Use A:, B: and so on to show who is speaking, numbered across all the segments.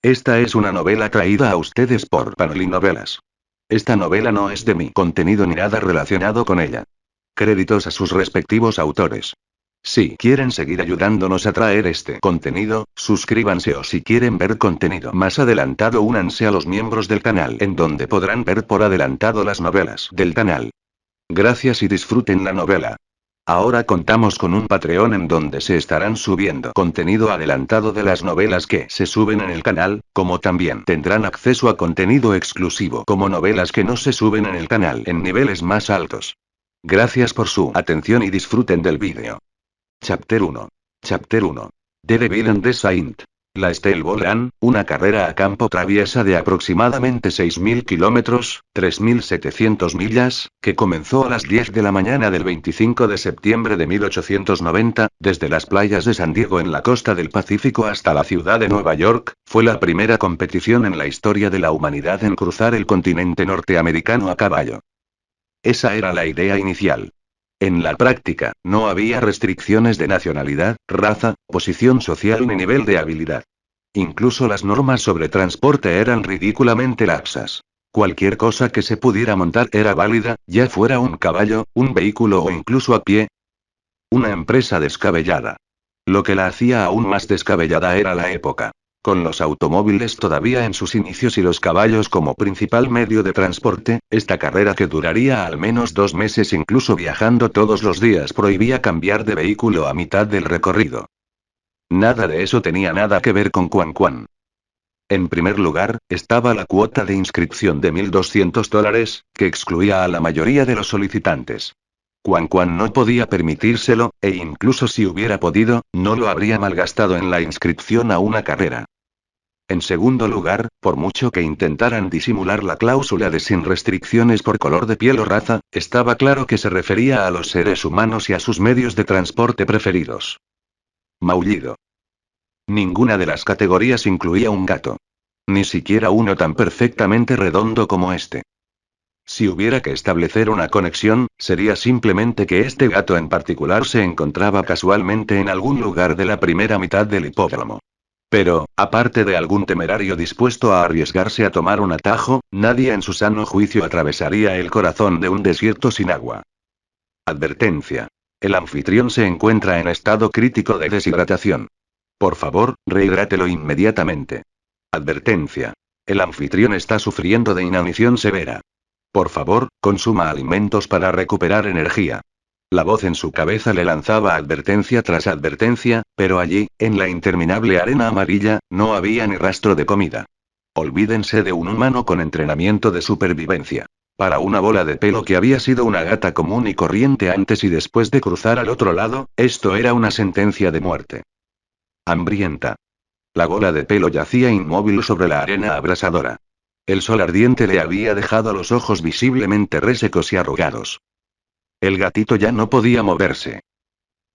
A: Esta es una novela traída a ustedes por Panoli Novelas. Esta novela no es de mi contenido ni nada relacionado con ella. Créditos a sus respectivos autores. Si quieren seguir ayudándonos a traer este contenido, suscríbanse o si quieren ver contenido más adelantado únanse a los miembros del canal en donde podrán ver por adelantado las novelas del canal. Gracias y disfruten la novela. Ahora contamos con un Patreon en donde se estarán subiendo contenido adelantado de las novelas que se suben en el canal, como también tendrán acceso a contenido exclusivo como novelas que no se suben en el canal en niveles más altos. Gracias por su atención y disfruten del vídeo. Chapter 1. Chapter 1. The Devil and the Saint. La Steel Ball Run, una carrera a campo traviesa de aproximadamente 6.000 kilómetros, 3.700 millas, que comenzó a las 10 de la mañana del 25 de septiembre de 1890, desde las playas de San Diego en la costa del Pacífico hasta la ciudad de Nueva York, fue la primera competición en la historia de la humanidad en cruzar el continente norteamericano a caballo. Esa era la idea inicial. En la práctica, no había restricciones de nacionalidad, raza, posición social ni nivel de habilidad. Incluso las normas sobre transporte eran ridículamente laxas. Cualquier cosa que se pudiera montar era válida, ya fuera un caballo, un vehículo o incluso a pie. Una empresa descabellada. Lo que la hacía aún más descabellada era la época. Con los automóviles todavía en sus inicios y los caballos como principal medio de transporte, esta carrera que duraría al menos 2 meses incluso viajando todos los días prohibía cambiar de vehículo a mitad del recorrido. Nada de eso tenía nada que ver con Quan Quan. En primer lugar, estaba la cuota de inscripción de $1.200, que excluía a la mayoría de los solicitantes. Quan Quan no podía permitírselo, e incluso si hubiera podido, no lo habría malgastado en la inscripción a una carrera. En segundo lugar, por mucho que intentaran disimular la cláusula de sin restricciones por color de piel o raza, estaba claro que se refería a los seres humanos y a sus medios de transporte preferidos. Maullido. Ninguna de las categorías incluía un gato. Ni siquiera uno tan perfectamente redondo como este. Si hubiera que establecer una conexión, sería simplemente que este gato en particular se encontraba casualmente en algún lugar de la primera mitad del hipódromo. Pero, aparte de algún temerario dispuesto a arriesgarse a tomar un atajo, nadie en su sano juicio atravesaría el corazón de un desierto sin agua. Advertencia. El anfitrión se encuentra en estado crítico de deshidratación. Por favor, rehidrátelo inmediatamente. Advertencia. El anfitrión está sufriendo de inanición severa. Por favor, consuma alimentos para recuperar energía. La voz en su cabeza le lanzaba advertencia tras advertencia, pero allí, en la interminable arena amarilla, no había ni rastro de comida. Olvídense de un humano con entrenamiento de supervivencia. Para una bola de pelo que había sido una gata común y corriente antes y después de cruzar al otro lado, esto era una sentencia de muerte. Hambrienta. La bola de pelo yacía inmóvil sobre la arena abrasadora. El sol ardiente le había dejado los ojos visiblemente resecos y arrugados. El gatito ya no podía moverse.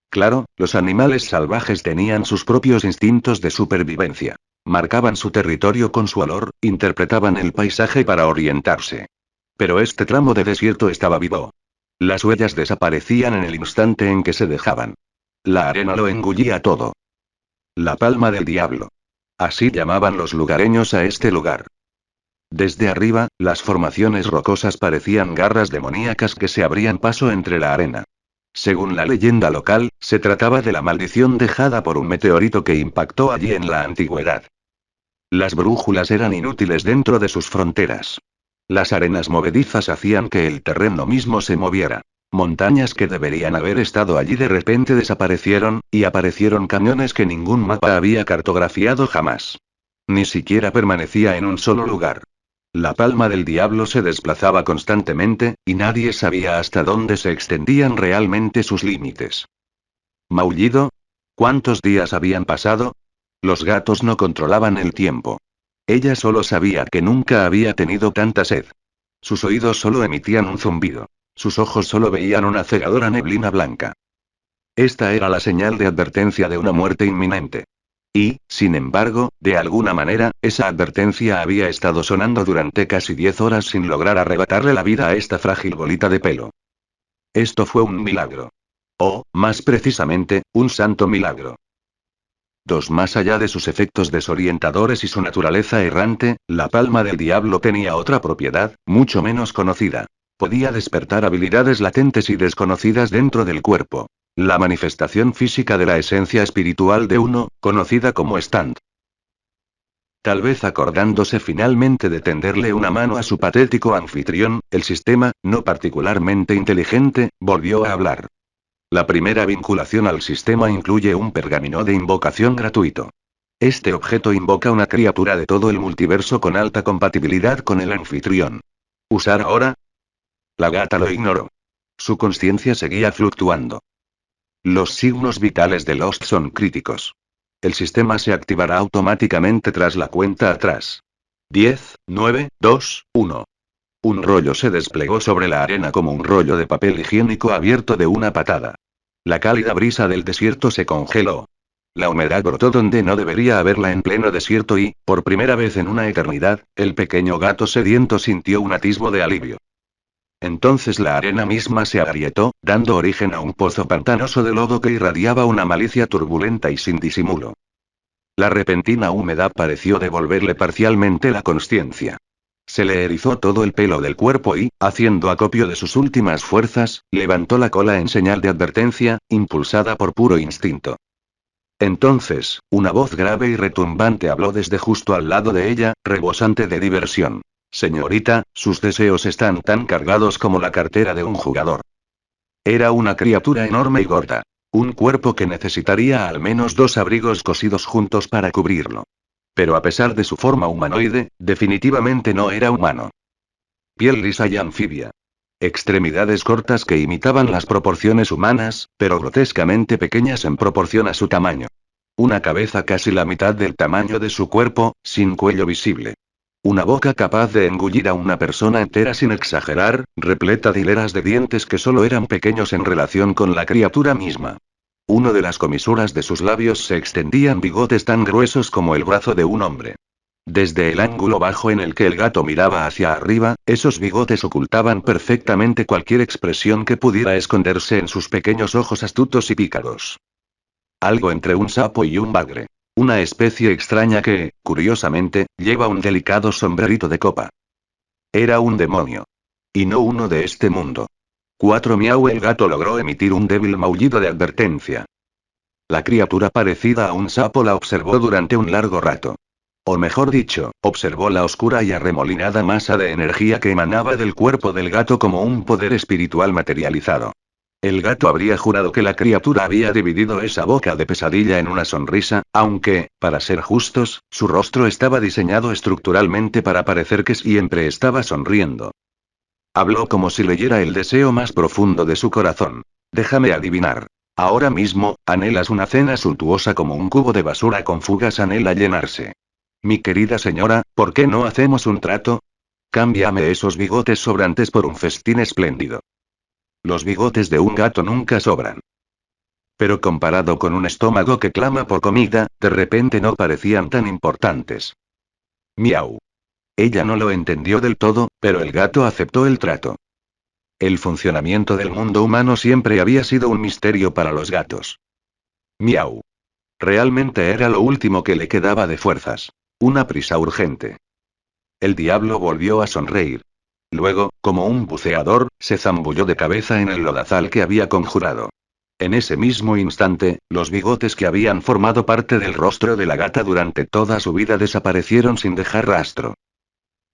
A: Claro, los animales salvajes tenían sus propios instintos de supervivencia. Marcaban su territorio con su olor, interpretaban el paisaje para orientarse. Pero este tramo de desierto estaba vivo. Las huellas desaparecían en el instante en que se dejaban. La arena lo engullía todo. La palma del diablo. Así llamaban los lugareños a este lugar. Desde arriba, las formaciones rocosas parecían garras demoníacas que se abrían paso entre la arena. Según la leyenda local, se trataba de la maldición dejada por un meteorito que impactó allí en la antigüedad. Las brújulas eran inútiles dentro de sus fronteras. Las arenas movedizas hacían que el terreno mismo se moviera. Montañas que deberían haber estado allí de repente desaparecieron, y aparecieron cañones que ningún mapa había cartografiado jamás. Ni siquiera permanecía en un solo lugar. La palma del diablo se desplazaba constantemente, y nadie sabía hasta dónde se extendían realmente sus límites. ¿Maullido? ¿Cuántos días habían pasado? Los gatos no controlaban el tiempo. Ella solo sabía que nunca había tenido tanta sed. Sus oídos solo emitían un zumbido. Sus ojos solo veían una cegadora neblina blanca. Esta era la señal de advertencia de una muerte inminente. Y, sin embargo, de alguna manera, esa advertencia había estado sonando durante casi 10 horas sin lograr arrebatarle la vida a esta frágil bolita de pelo. Esto fue un milagro. O, más precisamente, un santo milagro. 2 más allá de sus efectos desorientadores y su naturaleza errante, la palma del diablo tenía otra propiedad, mucho menos conocida. Podía despertar habilidades latentes y desconocidas dentro del cuerpo. La manifestación física de la esencia espiritual de uno, conocida como stand. Tal vez acordándose finalmente de tenderle una mano a su patético anfitrión, el sistema, no particularmente inteligente, volvió a hablar. La primera vinculación al sistema incluye un pergamino de invocación gratuito. Este objeto invoca una criatura de todo el multiverso con alta compatibilidad con el anfitrión. ¿Usar ahora? La gata lo ignoró. Su conciencia seguía fluctuando. Los signos vitales de Lost son críticos. El sistema se activará automáticamente tras la cuenta atrás. 10, 9, 2, 1. Un rollo se desplegó sobre la arena como un rollo de papel higiénico abierto de una patada. La cálida brisa del desierto se congeló. La humedad brotó donde no debería haberla en pleno desierto y, por primera vez en una eternidad, el pequeño gato sediento sintió un atisbo de alivio. Entonces la arena misma se agrietó, dando origen a un pozo pantanoso de lodo que irradiaba una malicia turbulenta y sin disimulo. La repentina humedad pareció devolverle parcialmente la consciencia. Se le erizó todo el pelo del cuerpo y, haciendo acopio de sus últimas fuerzas, levantó la cola en señal de advertencia, impulsada por puro instinto. Entonces, una voz grave y retumbante habló desde justo al lado de ella, rebosante de diversión. Señorita, sus deseos están tan cargados como la cartera de un jugador. Era una criatura enorme y gorda. Un cuerpo que necesitaría al menos 2 abrigos cosidos juntos para cubrirlo. Pero a pesar de su forma humanoide, definitivamente no era humano. Piel lisa y anfibia. Extremidades cortas que imitaban las proporciones humanas, pero grotescamente pequeñas en proporción a su tamaño. Una cabeza casi la mitad del tamaño de su cuerpo, sin cuello visible. Una boca capaz de engullir a una persona entera sin exagerar, repleta de hileras de dientes que solo eran pequeños en relación con la criatura misma. Uno de las comisuras de sus labios se extendían bigotes tan gruesos como el brazo de un hombre. Desde el ángulo bajo en el que el gato miraba hacia arriba, esos bigotes ocultaban perfectamente cualquier expresión que pudiera esconderse en sus pequeños ojos astutos y pícaros. Algo entre un sapo y un bagre. Una especie extraña que, curiosamente, lleva un delicado sombrerito de copa. Era un demonio. Y no uno de este mundo. 4 miau. El gato logró emitir un débil maullido de advertencia. La criatura parecida a un sapo la observó durante un largo rato. O mejor dicho, observó la oscura y arremolinada masa de energía que emanaba del cuerpo del gato como un poder espiritual materializado. El gato habría jurado que la criatura había dividido esa boca de pesadilla en una sonrisa, aunque, para ser justos, su rostro estaba diseñado estructuralmente para parecer que siempre estaba sonriendo. Habló como si leyera el deseo más profundo de su corazón. Déjame adivinar. Ahora mismo, anhelas una cena suntuosa como un cubo de basura con fugas anhela llenarse. Mi querida señora, ¿por qué no hacemos un trato? Cámbiame esos bigotes sobrantes por un festín espléndido. Los bigotes de un gato nunca sobran. Pero comparado con un estómago que clama por comida, de repente no parecían tan importantes. Miau. Ella no lo entendió del todo, pero el gato aceptó el trato. El funcionamiento del mundo humano siempre había sido un misterio para los gatos. Miau. Realmente era lo último que le quedaba de fuerzas. Una prisa urgente. El diablo volvió a sonreír. Luego, como un buceador, se zambulló de cabeza en el lodazal que había conjurado. En ese mismo instante, los bigotes que habían formado parte del rostro de la gata durante toda su vida desaparecieron sin dejar rastro.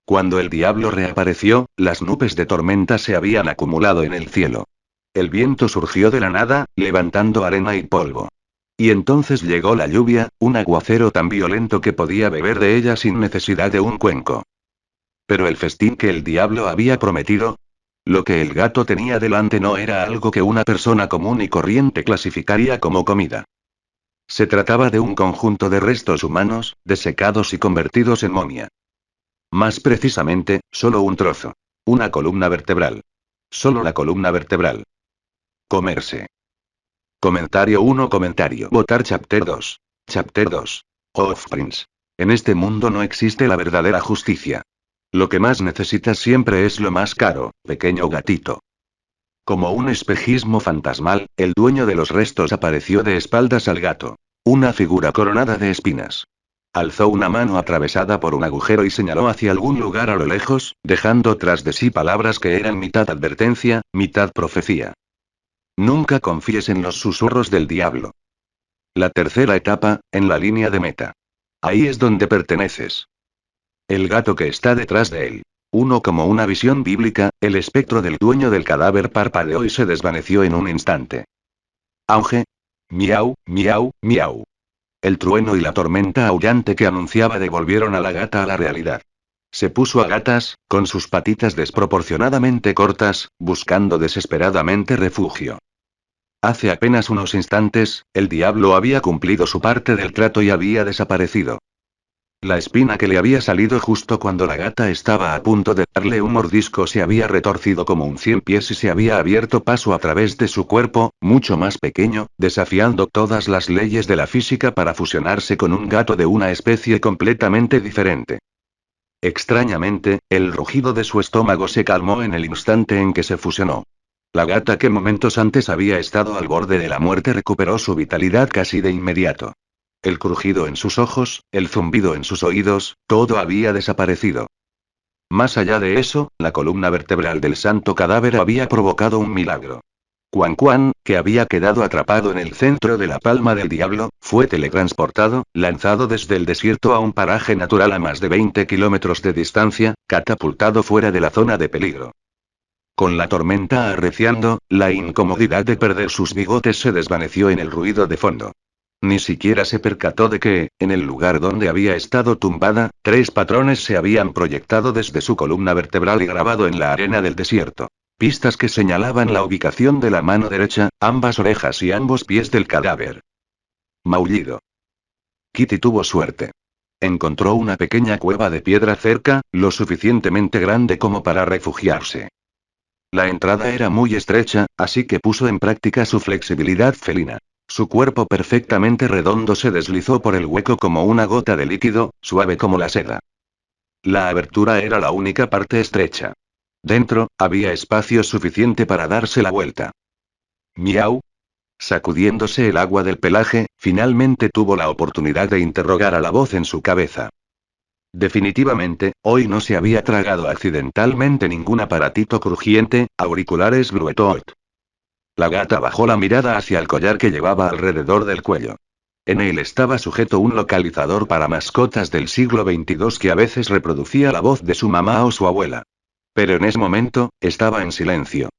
A: Cuando el diablo reapareció, las nubes de tormenta se habían acumulado en el cielo. El viento surgió de la nada, levantando arena y polvo. Y entonces llegó la lluvia, un aguacero tan violento que podía beber de ella sin necesidad de un cuenco. Pero el festín que el diablo había prometido, lo que el gato tenía delante no era algo que una persona común y corriente clasificaría como comida. Se trataba de un conjunto de restos humanos, desecados y convertidos en momia. Más precisamente, solo un trozo. Una columna vertebral. Solo la columna vertebral. Comerse. Comentario 1. Votar Chapter 2. Chapter 2. Offsprings. En este mundo no existe la verdadera justicia. Lo que más necesitas siempre es lo más caro, pequeño gatito. Como un espejismo fantasmal, el dueño de los restos apareció de espaldas al gato. Una figura coronada de espinas. Alzó una mano atravesada por un agujero y señaló hacia algún lugar a lo lejos, dejando tras de sí palabras que eran mitad advertencia, mitad profecía. Nunca confíes en los susurros del diablo. La tercera etapa, en la línea de meta. Ahí es donde perteneces. El gato que está detrás de él. Uno como una visión bíblica, el espectro del dueño del cadáver parpadeó y se desvaneció en un instante. Auge. Miau, miau, miau. El trueno y la tormenta aullante que anunciaba devolvieron a la gata a la realidad. Se puso a gatas, con sus patitas desproporcionadamente cortas, buscando desesperadamente refugio. Hace apenas unos instantes, el diablo había cumplido su parte del trato y había desaparecido. La espina que le había salido justo cuando la gata estaba a punto de darle un mordisco se había retorcido como un 100 pies y se había abierto paso a través de su cuerpo, mucho más pequeño, desafiando todas las leyes de la física para fusionarse con un gato de una especie completamente diferente. Extrañamente, el rugido de su estómago se calmó en el instante en que se fusionó. La gata que momentos antes había estado al borde de la muerte recuperó su vitalidad casi de inmediato. El crujido en sus ojos, el zumbido en sus oídos, todo había desaparecido. Más allá de eso, la columna vertebral del santo cadáver había provocado un milagro. Quan Quan, que había quedado atrapado en el centro de la palma del diablo, fue teletransportado, lanzado desde el desierto a un paraje natural a más de 20 kilómetros de distancia, catapultado fuera de la zona de peligro. Con la tormenta arreciando, la incomodidad de perder sus bigotes se desvaneció en el ruido de fondo. Ni siquiera se percató de que, en el lugar donde había estado tumbada, 3 patrones se habían proyectado desde su columna vertebral y grabado en la arena del desierto. Pistas que señalaban la ubicación de la mano derecha, ambas orejas y ambos pies del cadáver. Maullido. Kitty tuvo suerte. Encontró una pequeña cueva de piedra cerca, lo suficientemente grande como para refugiarse. La entrada era muy estrecha, así que puso en práctica su flexibilidad felina. Su cuerpo perfectamente redondo se deslizó por el hueco como una gota de líquido, suave como la seda. La abertura era la única parte estrecha. Dentro, había espacio suficiente para darse la vuelta. Miau. Sacudiéndose el agua del pelaje, finalmente tuvo la oportunidad de interrogar a la voz en su cabeza. Definitivamente, hoy no se había tragado accidentalmente ningún aparatito crujiente, auriculares Bluetooth. La gata bajó la mirada hacia el collar que llevaba alrededor del cuello. En él estaba sujeto un localizador para mascotas del siglo XXII que a veces reproducía la voz de su mamá o su abuela. Pero en ese momento, estaba en silencio.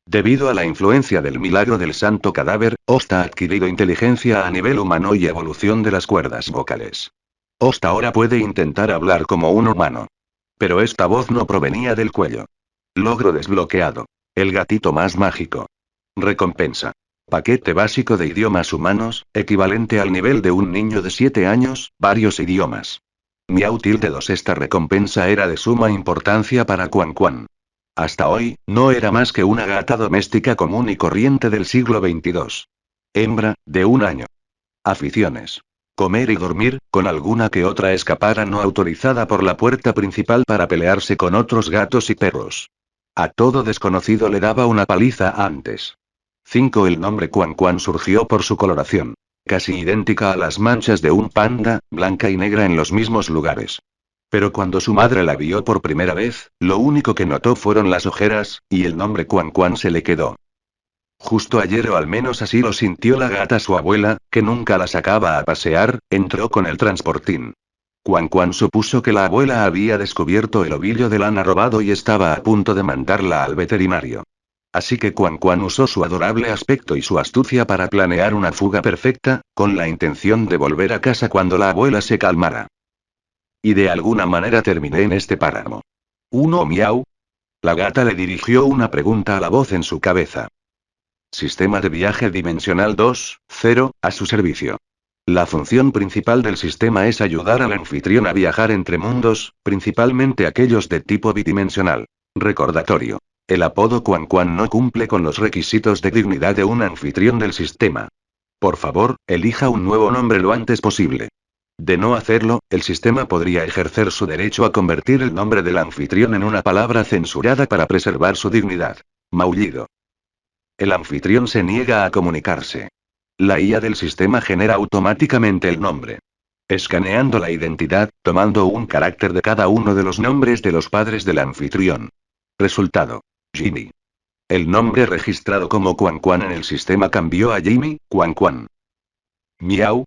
A: Debido a la influencia del milagro del santo cadáver, Host ha adquirido inteligencia a nivel humano y evolución de las cuerdas vocales. Host ahora puede intentar hablar como un humano. Pero esta voz no provenía del cuello. Logro desbloqueado. El gatito más mágico. Recompensa. Paquete básico de idiomas humanos, equivalente al nivel de un niño de 7 años, varios idiomas. Miau tilde 2. Esta recompensa era de suma importancia para Quan Quan. Hasta hoy, no era más que una gata doméstica común y corriente del siglo XXII. Hembra, de 1 año. Aficiones. Comer y dormir, con alguna que otra escapada no autorizada por la puerta principal para pelearse con otros gatos y perros. A todo desconocido le daba una paliza antes. 5. El nombre Quan Quan surgió por su coloración. Casi idéntica a las manchas de un panda, blanca y negra en los mismos lugares. Pero cuando su madre la vio por primera vez, lo único que notó fueron las ojeras, y el nombre Quan Quan se le quedó. Justo ayer o al menos así lo sintió la gata su abuela, que nunca la sacaba a pasear, entró con el transportín. Quan Quan supuso que la abuela había descubierto el ovillo de lana robado y estaba a punto de mandarla al veterinario. Así que Quan Quan usó su adorable aspecto y su astucia para planear una fuga perfecta, con la intención de volver a casa cuando la abuela se calmara. Y de alguna manera terminé en este páramo. ¿Uno miau? La gata le dirigió una pregunta a la voz en su cabeza. Sistema de viaje dimensional 2.0, a su servicio. La función principal del sistema es ayudar al anfitrión a viajar entre mundos, principalmente aquellos de tipo bidimensional. Recordatorio. El apodo Quan Quan no cumple con los requisitos de dignidad de un anfitrión del sistema. Por favor, elija un nuevo nombre lo antes posible. De no hacerlo, el sistema podría ejercer su derecho a convertir el nombre del anfitrión en una palabra censurada para preservar su dignidad. Maullido. El anfitrión se niega a comunicarse. La IA del sistema genera automáticamente el nombre. Escaneando la identidad, tomando un carácter de cada uno de los nombres de los padres del anfitrión. Resultado. Jimmy. El nombre registrado como Quan Quan en el sistema cambió a Jimmy, Quan Quan. Miau.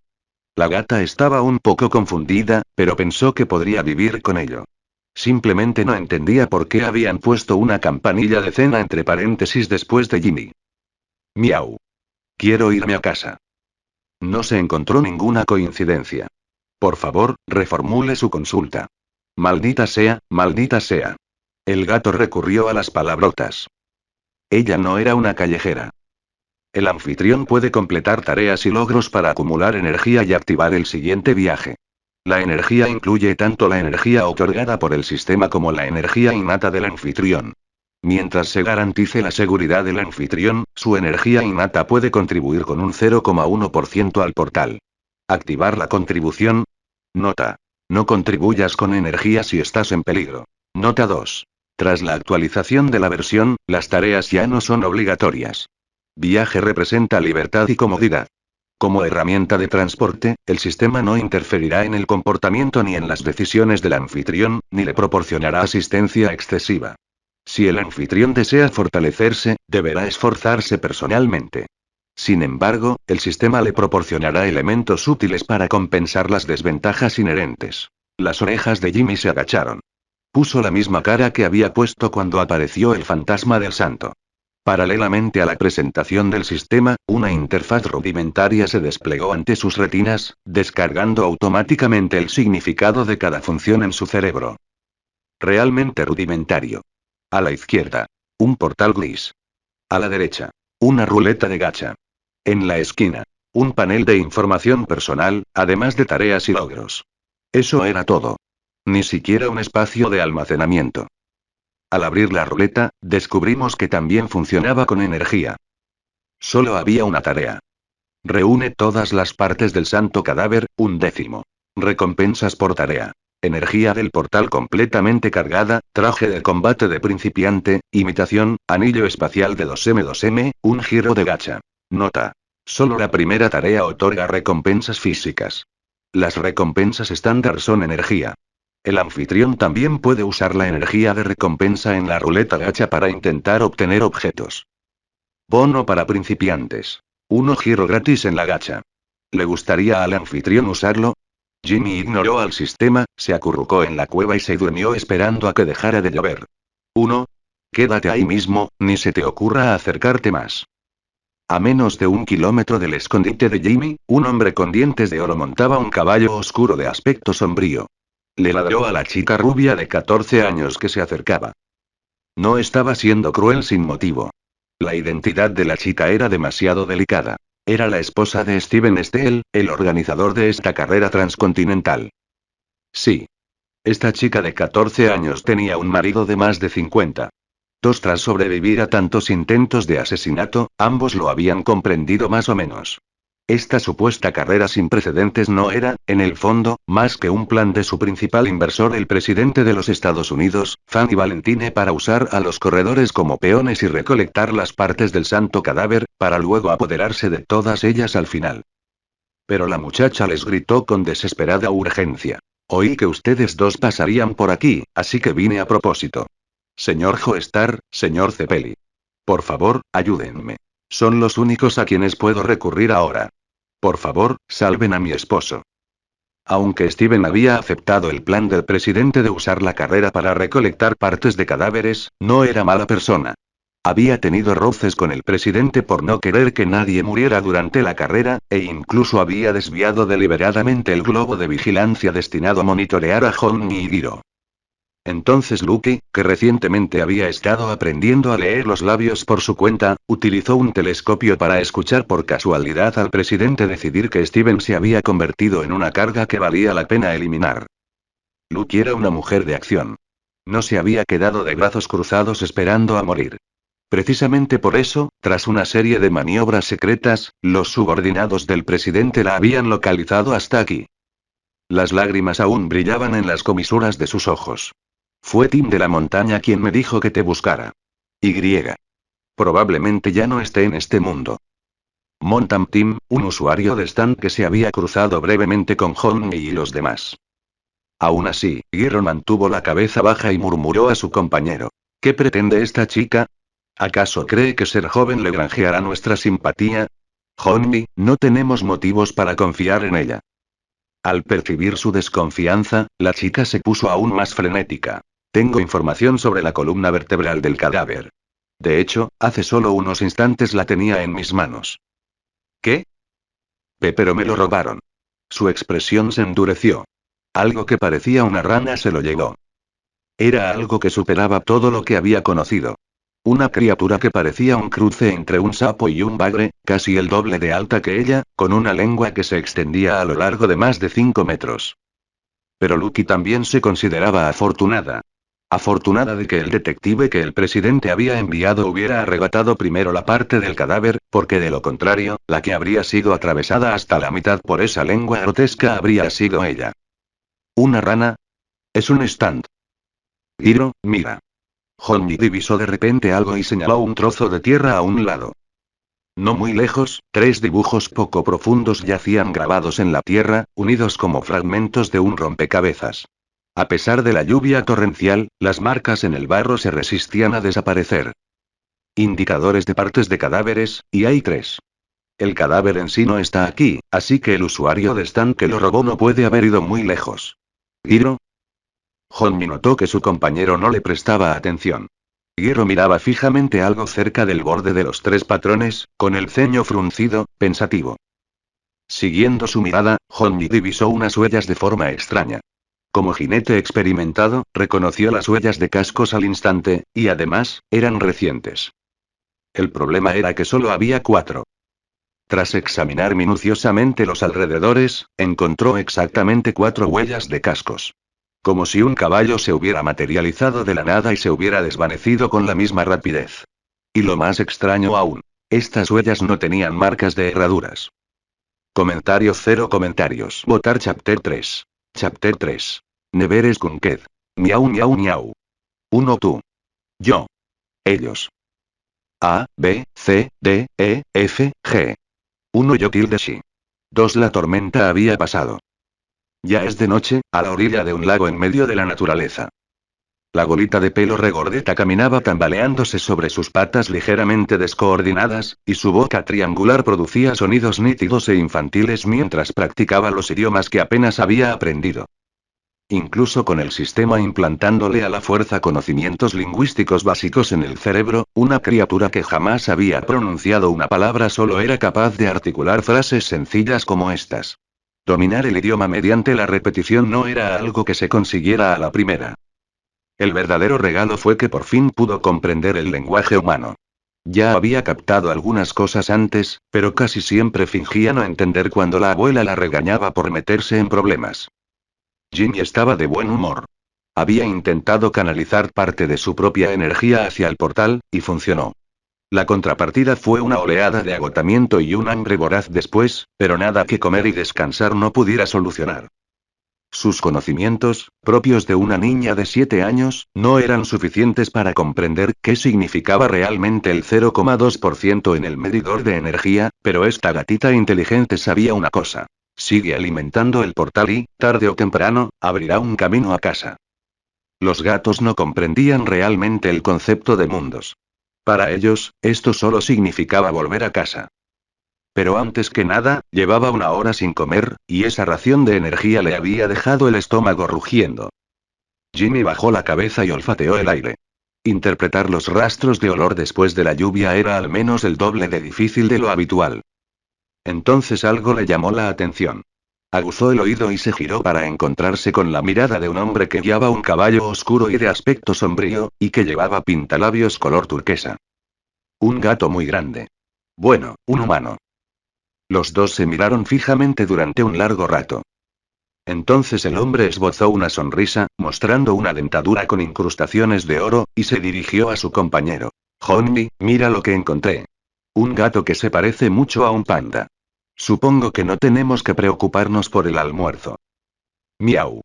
A: La gata estaba un poco confundida, pero pensó que podría vivir con ello. Simplemente no entendía por qué habían puesto una campanilla de cena entre paréntesis después de Jimmy. Miau. Quiero irme a casa. No se encontró ninguna coincidencia. Por favor, reformule su consulta. Maldita sea, maldita sea. El gato recurrió a las palabrotas. Ella no era una callejera. El anfitrión puede completar tareas y logros para acumular energía y activar el siguiente viaje. La energía incluye tanto la energía otorgada por el sistema como la energía innata del anfitrión. Mientras se garantice la seguridad del anfitrión, su energía innata puede contribuir con un 0,1% al portal. Activar la contribución. Nota. No contribuyas con energía si estás en peligro. Nota 2. Tras la actualización de la versión, las tareas ya no son obligatorias. Viaje representa libertad y comodidad. Como herramienta de transporte, el sistema no interferirá en el comportamiento ni en las decisiones del anfitrión, ni le proporcionará asistencia excesiva. Si el anfitrión desea fortalecerse, deberá esforzarse personalmente. Sin embargo, el sistema le proporcionará elementos útiles para compensar las desventajas inherentes. Las orejas de Jimmy se agacharon. Puso la misma cara que había puesto cuando apareció el fantasma del santo. Paralelamente a la presentación del sistema, una interfaz rudimentaria se desplegó ante sus retinas, descargando automáticamente el significado de cada función en su cerebro. Realmente rudimentario. A la izquierda. Un portal gris. A la derecha. Una ruleta de gacha. En la esquina. Un panel de información personal, además de tareas y logros. Eso era todo. Ni siquiera un espacio de almacenamiento. Al abrir la ruleta, descubrimos que también funcionaba con energía. Solo había una tarea. Reúne todas las partes del santo cadáver, 1/10. Recompensas por tarea. Energía del portal completamente cargada, traje de combate de principiante, imitación, anillo espacial de 2M2M, un giro de gacha. Nota. Solo la primera tarea otorga recompensas físicas. Las recompensas estándar son energía. El anfitrión también puede usar la energía de recompensa en la ruleta gacha para intentar obtener objetos. Bono para principiantes. 1 giro gratis en la gacha. ¿Le gustaría al anfitrión usarlo? Jimmy ignoró al sistema, se acurrucó en la cueva y se durmió esperando a que dejara de llover. 1. Quédate ahí mismo, ni se te ocurra acercarte más. A menos de 1 kilómetro del escondite de Jimmy, un hombre con dientes de oro montaba un caballo oscuro de aspecto sombrío. Le ladró a la chica rubia de 14 años que se acercaba. No estaba siendo cruel sin motivo. La identidad de la chica era demasiado delicada. Era la esposa de Steven Steel, el organizador de esta carrera transcontinental. Sí. Esta chica de 14 años tenía un marido de más de 50. Tras sobrevivir a tantos intentos de asesinato, ambos lo habían comprendido más o menos. Esta supuesta carrera sin precedentes no era, en el fondo, más que un plan de su principal inversor, el presidente de los Estados Unidos, Fanny Valentine, para usar a los corredores como peones y recolectar las partes del santo cadáver, para luego apoderarse de todas ellas al final. Pero la muchacha les gritó con desesperada urgencia. Oí que ustedes dos pasarían por aquí, así que vine a propósito. Señor Joestar, señor Cepelli. Por favor, ayúdenme. Son los únicos a quienes puedo recurrir ahora. Por favor, salven a mi esposo. Aunque Steven había aceptado el plan del presidente de usar la carrera para recolectar partes de cadáveres, no era mala persona. Había tenido roces con el presidente por no querer que nadie muriera durante la carrera, e incluso había desviado deliberadamente el globo de vigilancia destinado a monitorear a Honey y Giro. Entonces Lucky, que recientemente había estado aprendiendo a leer los labios por su cuenta, utilizó un telescopio para escuchar por casualidad al presidente decidir que Steven se había convertido en una carga que valía la pena eliminar. Lucky era una mujer de acción. No se había quedado de brazos cruzados esperando a morir. Precisamente por eso, tras una serie de maniobras secretas, los subordinados del presidente la habían localizado hasta aquí. Las lágrimas aún brillaban en las comisuras de sus ojos. Fue Tim de la montaña quien me dijo que te buscara. Y. Probablemente ya no esté en este mundo. Montam Team, un usuario de stand que se había cruzado brevemente con Honmi y los demás. Aún así, Giro mantuvo la cabeza baja y murmuró a su compañero. ¿Qué pretende esta chica? ¿Acaso cree que ser joven le granjeará nuestra simpatía? Honmi, no tenemos motivos para confiar en ella. Al percibir su desconfianza, la chica se puso aún más frenética. Tengo información sobre la columna vertebral del cadáver. De hecho, hace solo unos instantes la tenía en mis manos. ¿Qué? Pero me lo robaron. Su expresión se endureció. Algo que parecía una rana se lo llevó. Era algo que superaba todo lo que había conocido. Una criatura que parecía un cruce entre un sapo y un bagre, casi el doble de alta que ella, con una lengua que se extendía a lo largo de más de 5 metros. Pero Lucky también se consideraba afortunada. Afortunada de que el detective que el presidente había enviado hubiera arrebatado primero la parte del cadáver, porque de lo contrario, la que habría sido atravesada hasta la mitad por esa lengua grotesca habría sido ella. ¿Una rana? Es un stand. Giro, mira. Honmi divisó de repente algo y señaló un trozo de tierra a un lado. No muy lejos, 3 dibujos poco profundos yacían grabados en la tierra, unidos como fragmentos de un rompecabezas. A pesar de la lluvia torrencial, las marcas en el barro se resistían a desaparecer. Indicadores de partes de cadáveres, y hay 3. El cadáver en sí no está aquí, así que el usuario de stand que lo robó no puede haber ido muy lejos. ¿Giro? Honmi notó que su compañero no le prestaba atención. Giro miraba fijamente algo cerca del borde de los 3 patrones, con el ceño fruncido, pensativo. Siguiendo su mirada, Honmi divisó unas huellas de forma extraña. Como jinete experimentado, reconoció las huellas de cascos al instante, y además, eran recientes. El problema era que solo había 4. Tras examinar minuciosamente los alrededores, encontró exactamente 4 huellas de cascos. Como si un caballo se hubiera materializado de la nada y se hubiera desvanecido con la misma rapidez. Y lo más extraño aún, estas huellas no tenían marcas de herraduras. Comentario 0 comentarios. Votar Chapter 3. Chapter 3. Neveres Kunked. Miau miau miau. 1 tú. Yo. Ellos. A, B, C, D, E, F, G. 1 yo tilde shi. 2 la tormenta había pasado. Ya es de noche, a la orilla de un lago en medio de la naturaleza. La golita de pelo regordeta caminaba tambaleándose sobre sus patas ligeramente descoordinadas, y su boca triangular producía sonidos nítidos e infantiles mientras practicaba los idiomas que apenas había aprendido. Incluso con el sistema implantándole a la fuerza conocimientos lingüísticos básicos en el cerebro, una criatura que jamás había pronunciado una palabra solo era capaz de articular frases sencillas como estas. Dominar el idioma mediante la repetición no era algo que se consiguiera a la primera. El verdadero regalo fue que por fin pudo comprender el lenguaje humano. Ya había captado algunas cosas antes, pero casi siempre fingía no entender cuando la abuela la regañaba por meterse en problemas. Jimmy estaba de buen humor. Había intentado canalizar parte de su propia energía hacia el portal, y funcionó. La contrapartida fue una oleada de agotamiento y un hambre voraz después, pero nada que comer y descansar no pudiera solucionar. Sus conocimientos, propios de una niña de 7 años, no eran suficientes para comprender qué significaba realmente el 0,2% en el medidor de energía, pero esta gatita inteligente sabía una cosa. Sigue alimentando el portal y, tarde o temprano, abrirá un camino a casa. Los gatos no comprendían realmente el concepto de mundos. Para ellos, esto solo significaba volver a casa. Pero antes que nada, llevaba 1 hora sin comer, y esa ración de energía le había dejado el estómago rugiendo. Jimmy bajó la cabeza y olfateó el aire. Interpretar los rastros de olor después de la lluvia era al menos el doble de difícil de lo habitual. Entonces algo le llamó la atención. Aguzó el oído y se giró para encontrarse con la mirada de un hombre que guiaba un caballo oscuro y de aspecto sombrío, y que llevaba pintalabios color turquesa. Un gato muy grande. Bueno, un humano. Los dos se miraron fijamente durante un largo rato. Entonces el hombre esbozó una sonrisa, mostrando una dentadura con incrustaciones de oro, y se dirigió a su compañero. Honmi, mira lo que encontré. Un gato que se parece mucho a un panda. Supongo que no tenemos que preocuparnos por el almuerzo. Miau.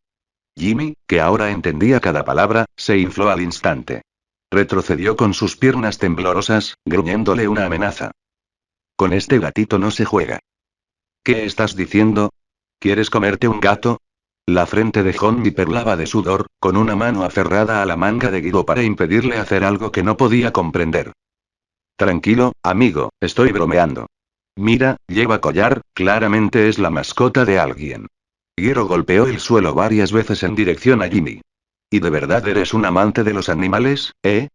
A: Jimmy, que ahora entendía cada palabra, se infló al instante. Retrocedió con sus piernas temblorosas, gruñéndole una amenaza. Con este gatito no se juega. ¿Qué estás diciendo? ¿Quieres comerte un gato? La frente de Honmi perlaba de sudor, con una mano aferrada a la manga de Guido para impedirle hacer algo que no podía comprender. Tranquilo, amigo, estoy bromeando. Mira, lleva collar, claramente es la mascota de alguien. Guiro golpeó el suelo varias veces en dirección a Jimmy. ¿Y de verdad eres un amante de los animales, eh?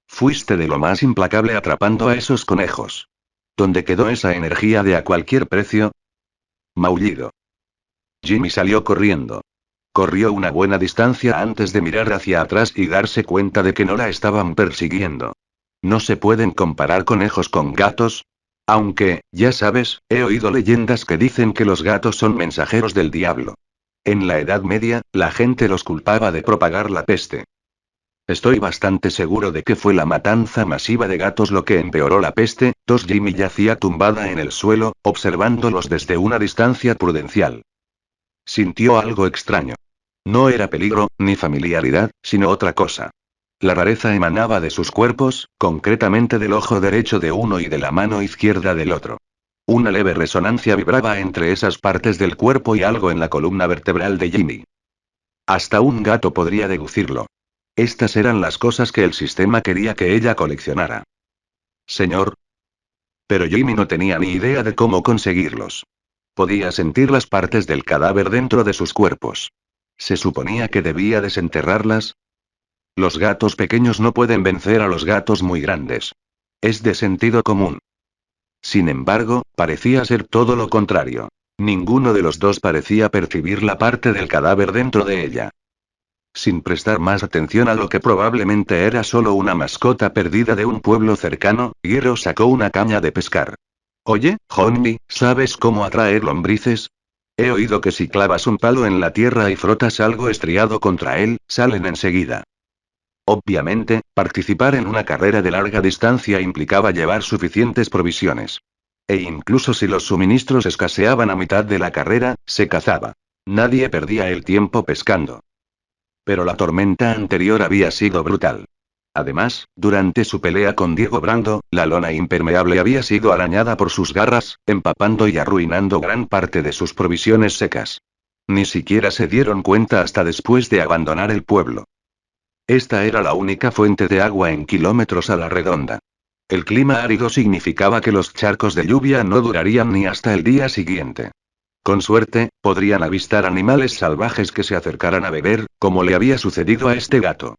A: Fuiste de lo más implacable atrapando a esos conejos. ¿Dónde quedó esa energía de a cualquier precio? Maullido. Jimmy salió corriendo. Corrió una buena distancia antes de mirar hacia atrás y darse cuenta de que no la estaban persiguiendo. No se pueden comparar conejos con gatos. Aunque, ya sabes, he oído leyendas que dicen que los gatos son mensajeros del diablo. En la Edad Media, la gente los culpaba de propagar la peste. Estoy bastante seguro de que fue la matanza masiva de gatos lo que empeoró la peste. Jimmy yacía tumbada en el suelo, observándolos desde una distancia prudencial. Sintió algo extraño. No era peligro, ni familiaridad, sino otra cosa. La rareza emanaba de sus cuerpos, concretamente del ojo derecho de uno y de la mano izquierda del otro. Una leve resonancia vibraba entre esas partes del cuerpo y algo en la columna vertebral de Jimmy. Hasta un gato podría deducirlo. Estas eran las cosas que el sistema quería que ella coleccionara. Señor. Pero Jimmy no tenía ni idea de cómo conseguirlos. Podía sentir las partes del cadáver dentro de sus cuerpos. ¿Se suponía que debía desenterrarlas? Los gatos pequeños no pueden vencer a los gatos muy grandes. Es de sentido común. Sin embargo, parecía ser todo lo contrario. Ninguno de los dos parecía percibir la parte del cadáver dentro de ella. Sin prestar más atención a lo que probablemente era solo una mascota perdida de un pueblo cercano, Guiro sacó una caña de pescar. Oye, Honmi, ¿sabes cómo atraer lombrices? He oído que si clavas un palo en la tierra y frotas algo estriado contra él, salen enseguida. Obviamente, participar en una carrera de larga distancia implicaba llevar suficientes provisiones. E incluso si los suministros escaseaban a mitad de la carrera, se cazaba. Nadie perdía el tiempo pescando. Pero la tormenta anterior había sido brutal. Además, durante su pelea con Diego Brando, la lona impermeable había sido arañada por sus garras, empapando y arruinando gran parte de sus provisiones secas. Ni siquiera se dieron cuenta hasta después de abandonar el pueblo. Esta era la única fuente de agua en kilómetros a la redonda. El clima árido significaba que los charcos de lluvia no durarían ni hasta el día siguiente. Con suerte, podrían avistar animales salvajes que se acercaran a beber, como le había sucedido a este gato.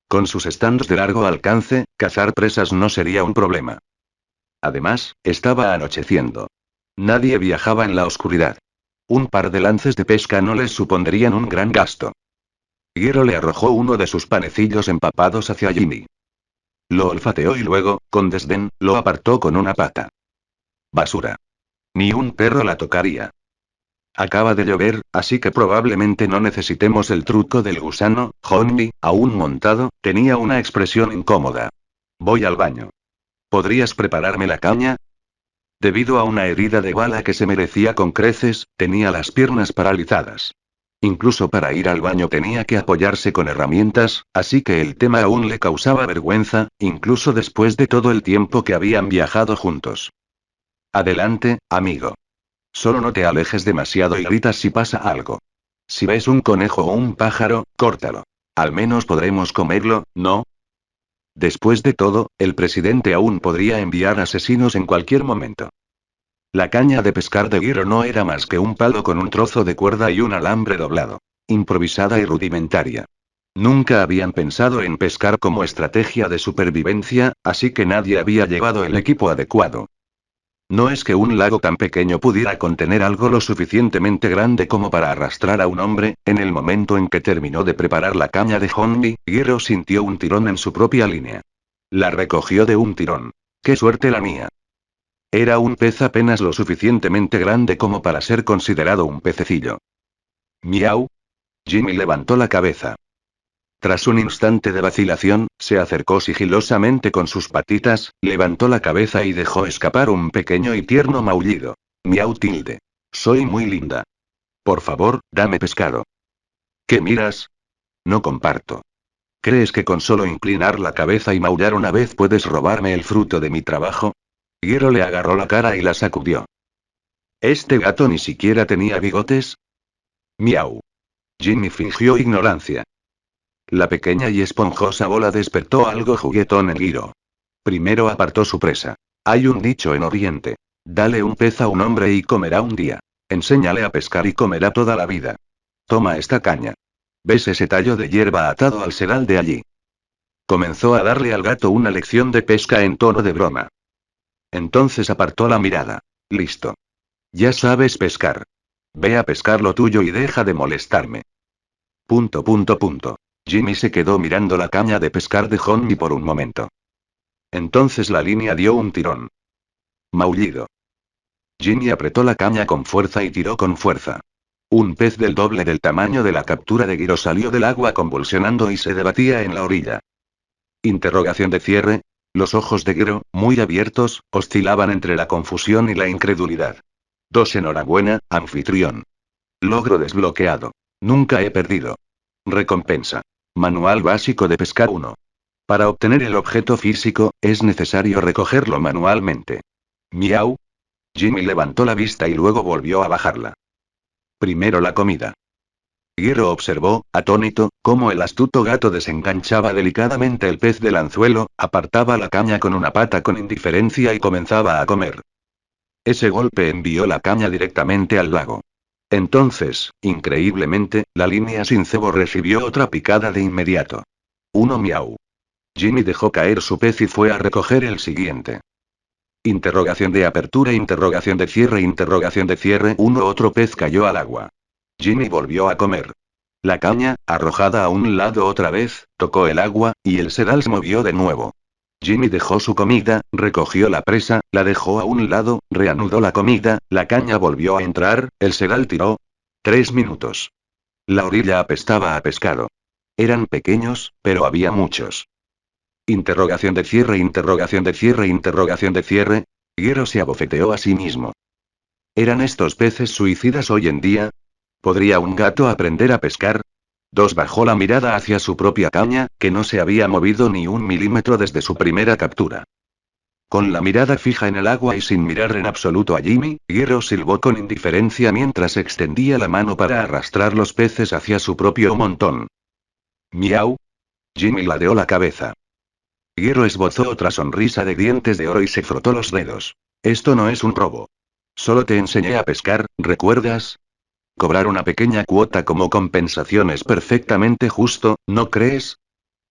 A: Con sus estandos de largo alcance, cazar presas no sería un problema. Además, estaba anocheciendo. Nadie viajaba en la oscuridad. Un par de lances de pesca no les supondrían un gran gasto. Guiro le arrojó uno de sus panecillos empapados hacia Jimmy. Lo olfateó y luego, con desdén, lo apartó con una pata. Basura. Ni un perro la tocaría. Acaba de llover, así que probablemente no necesitemos el truco del gusano. Honmi, aún montado, tenía una expresión incómoda. Voy al baño. ¿Podrías prepararme la caña? Debido a una herida de bala que se merecía con creces, tenía las piernas paralizadas. Incluso para ir al baño tenía que apoyarse con herramientas, así que el tema aún le causaba vergüenza, incluso después de todo el tiempo que habían viajado juntos. Adelante, amigo. Solo no te alejes demasiado y gritas si pasa algo. Si ves un conejo o un pájaro, córtalo. Al menos podremos comerlo, ¿no? Después de todo, el presidente aún podría enviar asesinos en cualquier momento. La caña de pescar de Guiro no era más que un palo con un trozo de cuerda y un alambre doblado. Improvisada y rudimentaria. Nunca habían pensado en pescar como estrategia de supervivencia, así que nadie había llevado el equipo adecuado. No es que un lago tan pequeño pudiera contener algo lo suficientemente grande como para arrastrar a un hombre. En el momento en que terminó de preparar la caña de Honmi, Guiro sintió un tirón en su propia línea. La recogió de un tirón. ¡Qué suerte la mía! Era un pez apenas lo suficientemente grande como para ser considerado un pececillo. Miau. Jimmy levantó la cabeza. Tras un instante de vacilación, se acercó sigilosamente con sus patitas, levantó la cabeza y dejó escapar un pequeño y tierno maullido. Miau tilde. Soy muy linda. Por favor, dame pescado. ¿Qué miras? No comparto. ¿Crees que con solo inclinar la cabeza y maullar una vez puedes robarme el fruto de mi trabajo? Giro le agarró la cara y la sacudió. ¿Este gato ni siquiera tenía bigotes? Miau. Jimmy fingió ignorancia. La pequeña y esponjosa bola despertó algo juguetón en Giro. Primero apartó su presa. Hay un dicho en Oriente. Dale un pez a un hombre y comerá un día. Enséñale a pescar y comerá toda la vida. Toma esta caña. ¿Ves ese tallo de hierba atado al sedal de allí? Comenzó a darle al gato una lección de pesca en tono de broma. Entonces apartó la mirada. Listo. Ya sabes pescar. Ve a pescar lo tuyo y deja de molestarme. Punto punto punto. Jimmy se quedó mirando la caña de pescar de Johnny por un momento. Entonces la línea dio un tirón. Maullido. Jimmy apretó la caña con fuerza y tiró con fuerza. Un pez del doble del tamaño de la captura de Giro salió del agua convulsionando y se debatía en la orilla. Interrogación de cierre. Los ojos de Giro, muy abiertos, oscilaban entre la confusión y la incredulidad. 2 Enhorabuena, anfitrión. Logro desbloqueado. Nunca he perdido. Recompensa. Manual básico de pescar 1. Para obtener el objeto físico, es necesario recogerlo manualmente. Miau. Jimmy levantó la vista y luego volvió a bajarla. Primero la comida. Giro observó, atónito, cómo el astuto gato desenganchaba delicadamente el pez del anzuelo, apartaba la caña con una pata con indiferencia y comenzaba a comer. Ese golpe envió la caña directamente al lago. Entonces, increíblemente, la línea sin cebo recibió otra picada de inmediato. 1 miau. Jimmy dejó caer su pez y fue a recoger el siguiente. Interrogación de apertura, interrogación de cierre, 1 Otro pez cayó al agua. Jimmy volvió a comer. La caña, arrojada a un lado otra vez, tocó el agua, y el sedal se movió de nuevo. Jimmy dejó su comida, recogió la presa, la dejó a un lado, reanudó la comida, la caña volvió a entrar, el sedal tiró. 3 minutos. La orilla apestaba a pescado. Eran pequeños, pero había muchos. Interrogación de cierre, Giro se abofeteó a sí mismo. ¿Eran estos peces suicidas hoy en día? ¿Podría un gato aprender a pescar? 2 Bajó la mirada hacia su propia caña, que no se había movido ni un milímetro desde su primera captura. Con la mirada fija en el agua y sin mirar en absoluto a Jimmy, Giro silbó con indiferencia mientras extendía la mano para arrastrar los peces hacia su propio montón. Miau. Jimmy ladeó la cabeza. Giro esbozó otra sonrisa de dientes de oro y se frotó los dedos. Esto no es un robo. Solo te enseñé a pescar, ¿recuerdas? Cobrar una pequeña cuota como compensación es perfectamente justo, ¿no crees?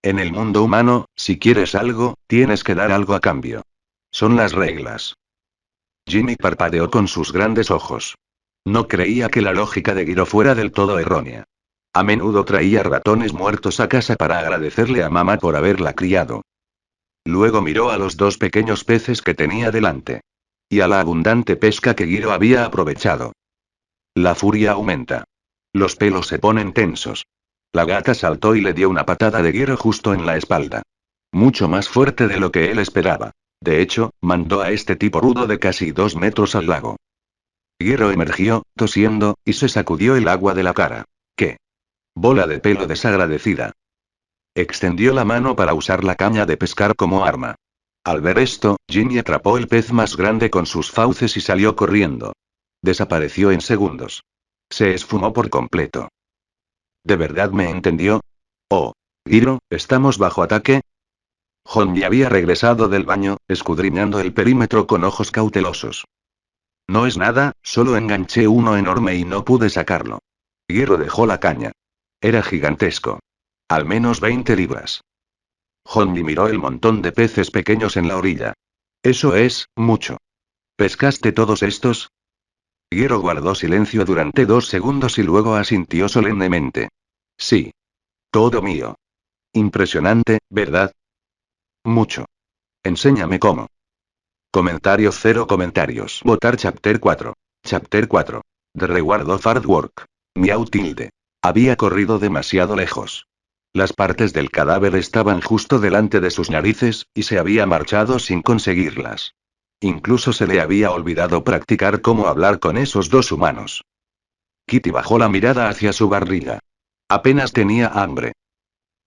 A: En el mundo humano, si quieres algo, tienes que dar algo a cambio. Son las reglas. Jimmy parpadeó con sus grandes ojos. No creía que la lógica de Giro fuera del todo errónea. A menudo traía ratones muertos a casa para agradecerle a mamá por haberla criado. Luego miró a los 2 pequeños peces que tenía delante. Y a la abundante pesca que Giro había aprovechado. La furia aumenta. Los pelos se ponen tensos. La gata saltó y le dio una patada de Giro justo en la espalda. Mucho más fuerte de lo que él esperaba. De hecho, mandó a este tipo rudo de casi 2 metros al lago. Giro emergió, tosiendo, y se sacudió el agua de la cara. ¿Qué? Bola de pelo desagradecida. Extendió la mano para usar la caña de pescar como arma. Al ver esto, Jimmy atrapó el pez más grande con sus fauces y salió corriendo. Desapareció en segundos. Se esfumó por completo. ¿De verdad me entendió? Oh. Giro, ¿estamos bajo ataque? Johnny había regresado del baño, escudriñando el perímetro con ojos cautelosos. No es nada, solo enganché uno enorme y no pude sacarlo. Giro dejó la caña. Era gigantesco. Al menos 20 libras. Johnny miró el montón de peces pequeños en la orilla. Eso es, mucho. ¿Pescaste todos estos? Giro guardó silencio durante 2 segundos y luego asintió solemnemente. Sí. Todo mío. Impresionante, ¿verdad? Mucho. Enséñame cómo. Comentario 0 comentarios. Votar Chapter 4. Chapter 4. The Reward of Hard Work. Miau tilde. Había corrido demasiado lejos. Las partes del cadáver estaban justo delante de sus narices, y se había marchado sin conseguirlas. Incluso se le había olvidado practicar cómo hablar con esos 2 humanos. Kitty bajó la mirada hacia su barriga. Apenas tenía hambre.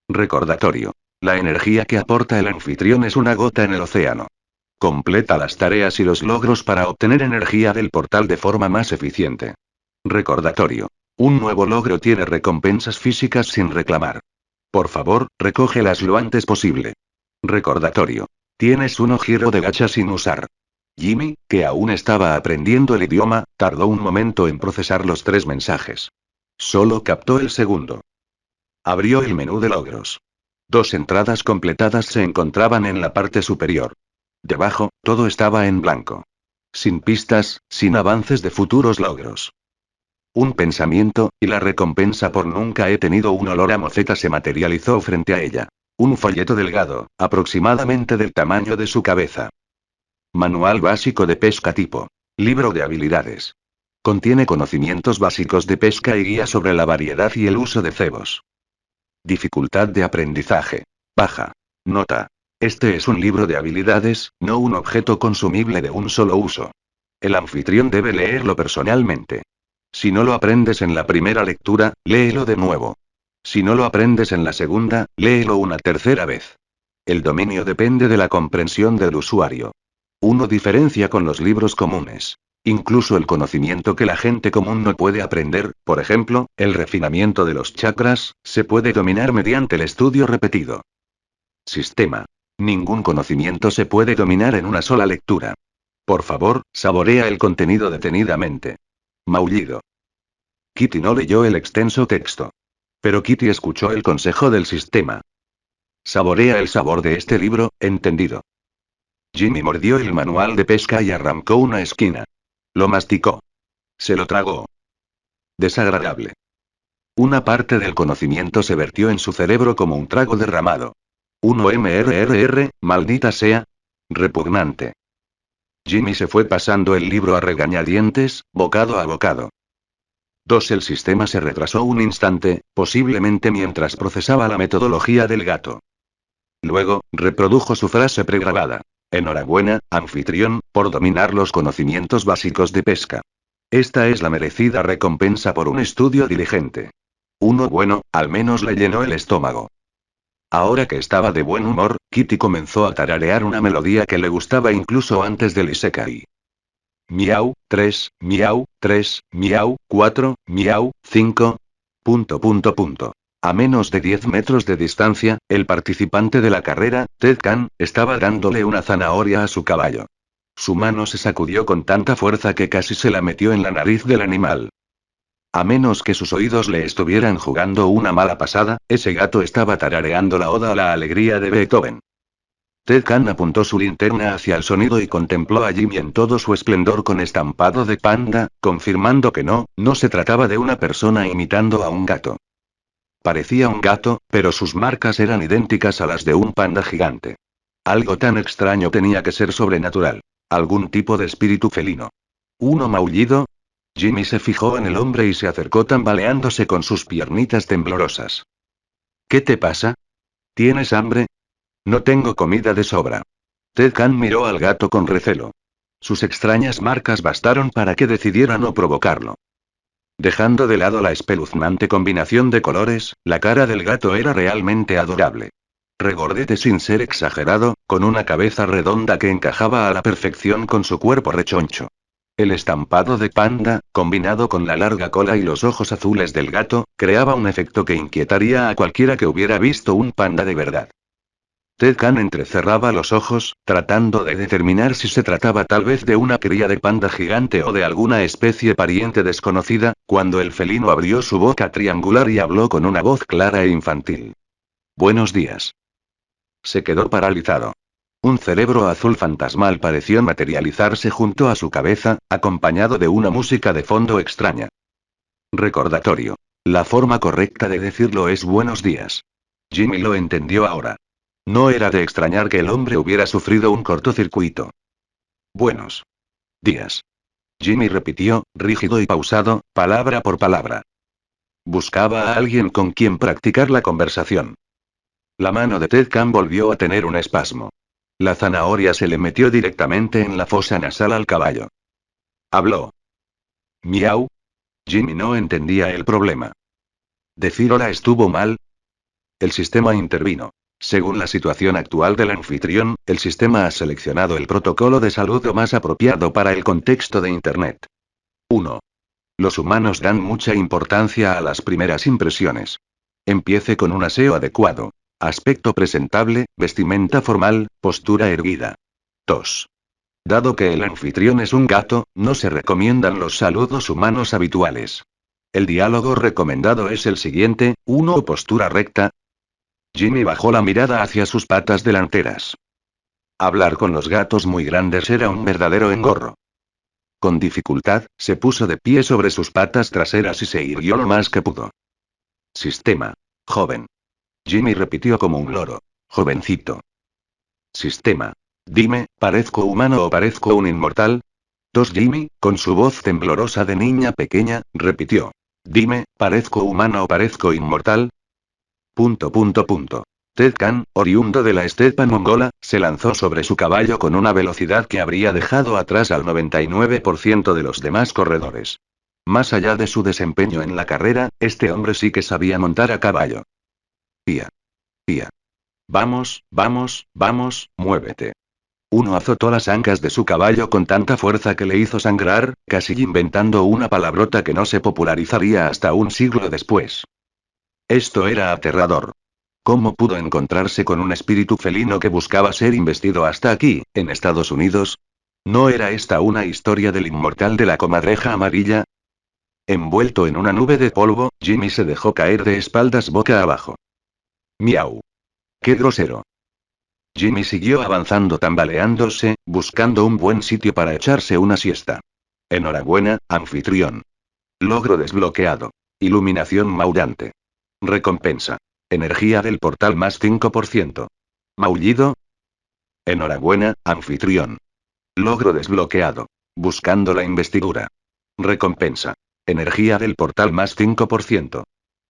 A: Recordatorio. La energía que aporta el anfitrión es una gota en el océano. Completa las tareas y los logros para obtener energía del portal de forma más eficiente. Recordatorio. Un nuevo logro tiene recompensas físicas sin reclamar. Por favor, recógelas lo antes posible. Recordatorio. Tienes un giro de gacha sin usar. Jimmy, que aún estaba aprendiendo el idioma, tardó un momento en procesar los 3 mensajes. Solo captó el segundo. Abrió el menú de logros. 2 entradas completadas se encontraban en la parte superior. Debajo, todo estaba en blanco. Sin pistas, sin avances de futuros logros. Un pensamiento, y la recompensa por nunca he tenido un olor a moceta se materializó frente a ella. Un folleto delgado, aproximadamente del tamaño de su cabeza. Manual básico de pesca tipo. Libro de habilidades. Contiene conocimientos básicos de pesca y guía sobre la variedad y el uso de cebos. Dificultad de aprendizaje. Baja. Nota. Este es un libro de habilidades, no un objeto consumible de un solo uso. El anfitrión debe leerlo personalmente. Si no lo aprendes en la primera lectura, léelo de nuevo. Si no lo aprendes en la segunda, léelo una tercera vez. El dominio depende de la comprensión del usuario. Uno diferencia con los libros comunes. Incluso el conocimiento que la gente común no puede aprender, por ejemplo, el refinamiento de los chakras, se puede dominar mediante el estudio repetido. Sistema. Ningún conocimiento se puede dominar en una sola lectura. Por favor, saborea el contenido detenidamente. Maullido. Kitty no leyó el extenso texto. Pero Kitty escuchó el consejo del sistema. Saborea el sabor de este libro, ¿entendido? Jimmy mordió el manual de pesca y arrancó una esquina. Lo masticó. Se lo tragó. Desagradable. Una parte del conocimiento se vertió en su cerebro como un trago derramado. 1 maldita sea. Repugnante. Jimmy se fue pasando el libro a regañadientes, bocado a bocado. 2 El sistema se retrasó un instante, posiblemente mientras procesaba la metodología del gato. Luego, reprodujo su frase pregrabada. Enhorabuena, anfitrión, por dominar los conocimientos básicos de pesca. Esta es la merecida recompensa por un estudio diligente. Bueno, al menos le llenó el estómago. Ahora que estaba de buen humor, Kitty comenzó a tararear una melodía que le gustaba incluso antes del isekai. Miau, 3, miau, 3, miau, 4, miau, 5. A menos de 10 metros de distancia, el participante de la carrera, Ted Khan, estaba dándole una zanahoria a su caballo. Su mano se sacudió con tanta fuerza que casi se la metió en la nariz del animal. A menos que sus oídos le estuvieran jugando una mala pasada, ese gato estaba tarareando la oda a la alegría de Beethoven. Ted Khan apuntó su linterna hacia el sonido y contempló a Jimmy en todo su esplendor con estampado de panda, confirmando que no se trataba de una persona imitando a un gato. Parecía un gato, pero sus marcas eran idénticas a las de un panda gigante. Algo tan extraño tenía que ser sobrenatural. Algún tipo de espíritu felino. Maullido. Jimmy se fijó en el hombre y se acercó tambaleándose con sus piernitas temblorosas. ¿Qué te pasa? ¿Tienes hambre? No tengo comida de sobra. Ted Khan miró al gato con recelo. Sus extrañas marcas bastaron para que decidiera no provocarlo. Dejando de lado la espeluznante combinación de colores, la cara del gato era realmente adorable. Regordete sin ser exagerado, con una cabeza redonda que encajaba a la perfección con su cuerpo rechoncho. El estampado de panda, combinado con la larga cola y los ojos azules del gato, creaba un efecto que inquietaría a cualquiera que hubiera visto un panda de verdad. Ted Khan entrecerraba los ojos, tratando de determinar si se trataba tal vez de una cría de panda gigante o de alguna especie pariente desconocida, cuando el felino abrió su boca triangular y habló con una voz clara e infantil. Buenos días. Se quedó paralizado. Un cerebro azul fantasmal pareció materializarse junto a su cabeza, acompañado de una música de fondo extraña. Recordatorio. La forma correcta de decirlo es buenos días. Jimmy lo entendió ahora. No era de extrañar que el hombre hubiera sufrido un cortocircuito. Buenos días. Jimmy repitió, rígido y pausado, palabra por palabra. Buscaba a alguien con quien practicar la conversación. La mano de Ted Khan volvió a tener un espasmo. La zanahoria se le metió directamente en la fosa nasal al caballo. Habló. Miau. Jimmy no entendía el problema. ¿Decir hola estuvo mal? El sistema intervino. Según la situación actual del anfitrión, el sistema ha seleccionado el protocolo de saludo más apropiado para el contexto de Internet. 1. Los humanos dan mucha importancia a las primeras impresiones. Empiece con un aseo adecuado. Aspecto presentable, vestimenta formal, postura erguida. 2. Dado que el anfitrión es un gato, no se recomiendan los saludos humanos habituales. El diálogo recomendado es el siguiente: 1. Postura recta. Jimmy bajó la mirada hacia sus patas delanteras. Hablar con los gatos muy grandes era un verdadero engorro. Con dificultad, se puso de pie sobre sus patas traseras y se irguió lo más que pudo. Sistema. Joven. Jimmy repitió como un loro. Jovencito. Sistema. Dime, ¿parezco humano o parezco un inmortal? 2. Jimmy, con su voz temblorosa de niña pequeña, repitió. Dime, ¿parezco humano o parezco inmortal? ... Ted Khan, oriundo de la estepa mongola, se lanzó sobre su caballo con una velocidad que habría dejado atrás al 99% de los demás corredores. Más allá de su desempeño en la carrera, este hombre sí que sabía montar a caballo. Pía. Pía. Vamos, vamos, vamos, muévete. Uno azotó las ancas de su caballo con tanta fuerza que le hizo sangrar, casi inventando una palabrota que no se popularizaría hasta un siglo después. Esto era aterrador. ¿Cómo pudo encontrarse con un espíritu felino que buscaba ser investido hasta aquí, en Estados Unidos? ¿No era esta una historia del inmortal de la comadreja amarilla? Envuelto en una nube de polvo, Jimmy se dejó caer de espaldas boca abajo. Miau. ¡Qué grosero! Jimmy siguió avanzando tambaleándose, buscando un buen sitio para echarse una siesta. Enhorabuena, anfitrión. Logro desbloqueado. Iluminación maullante. Recompensa. Energía del portal más 5%. Maullido. Enhorabuena, anfitrión. Logro desbloqueado. Buscando la investidura. Recompensa. Energía del portal más 5%.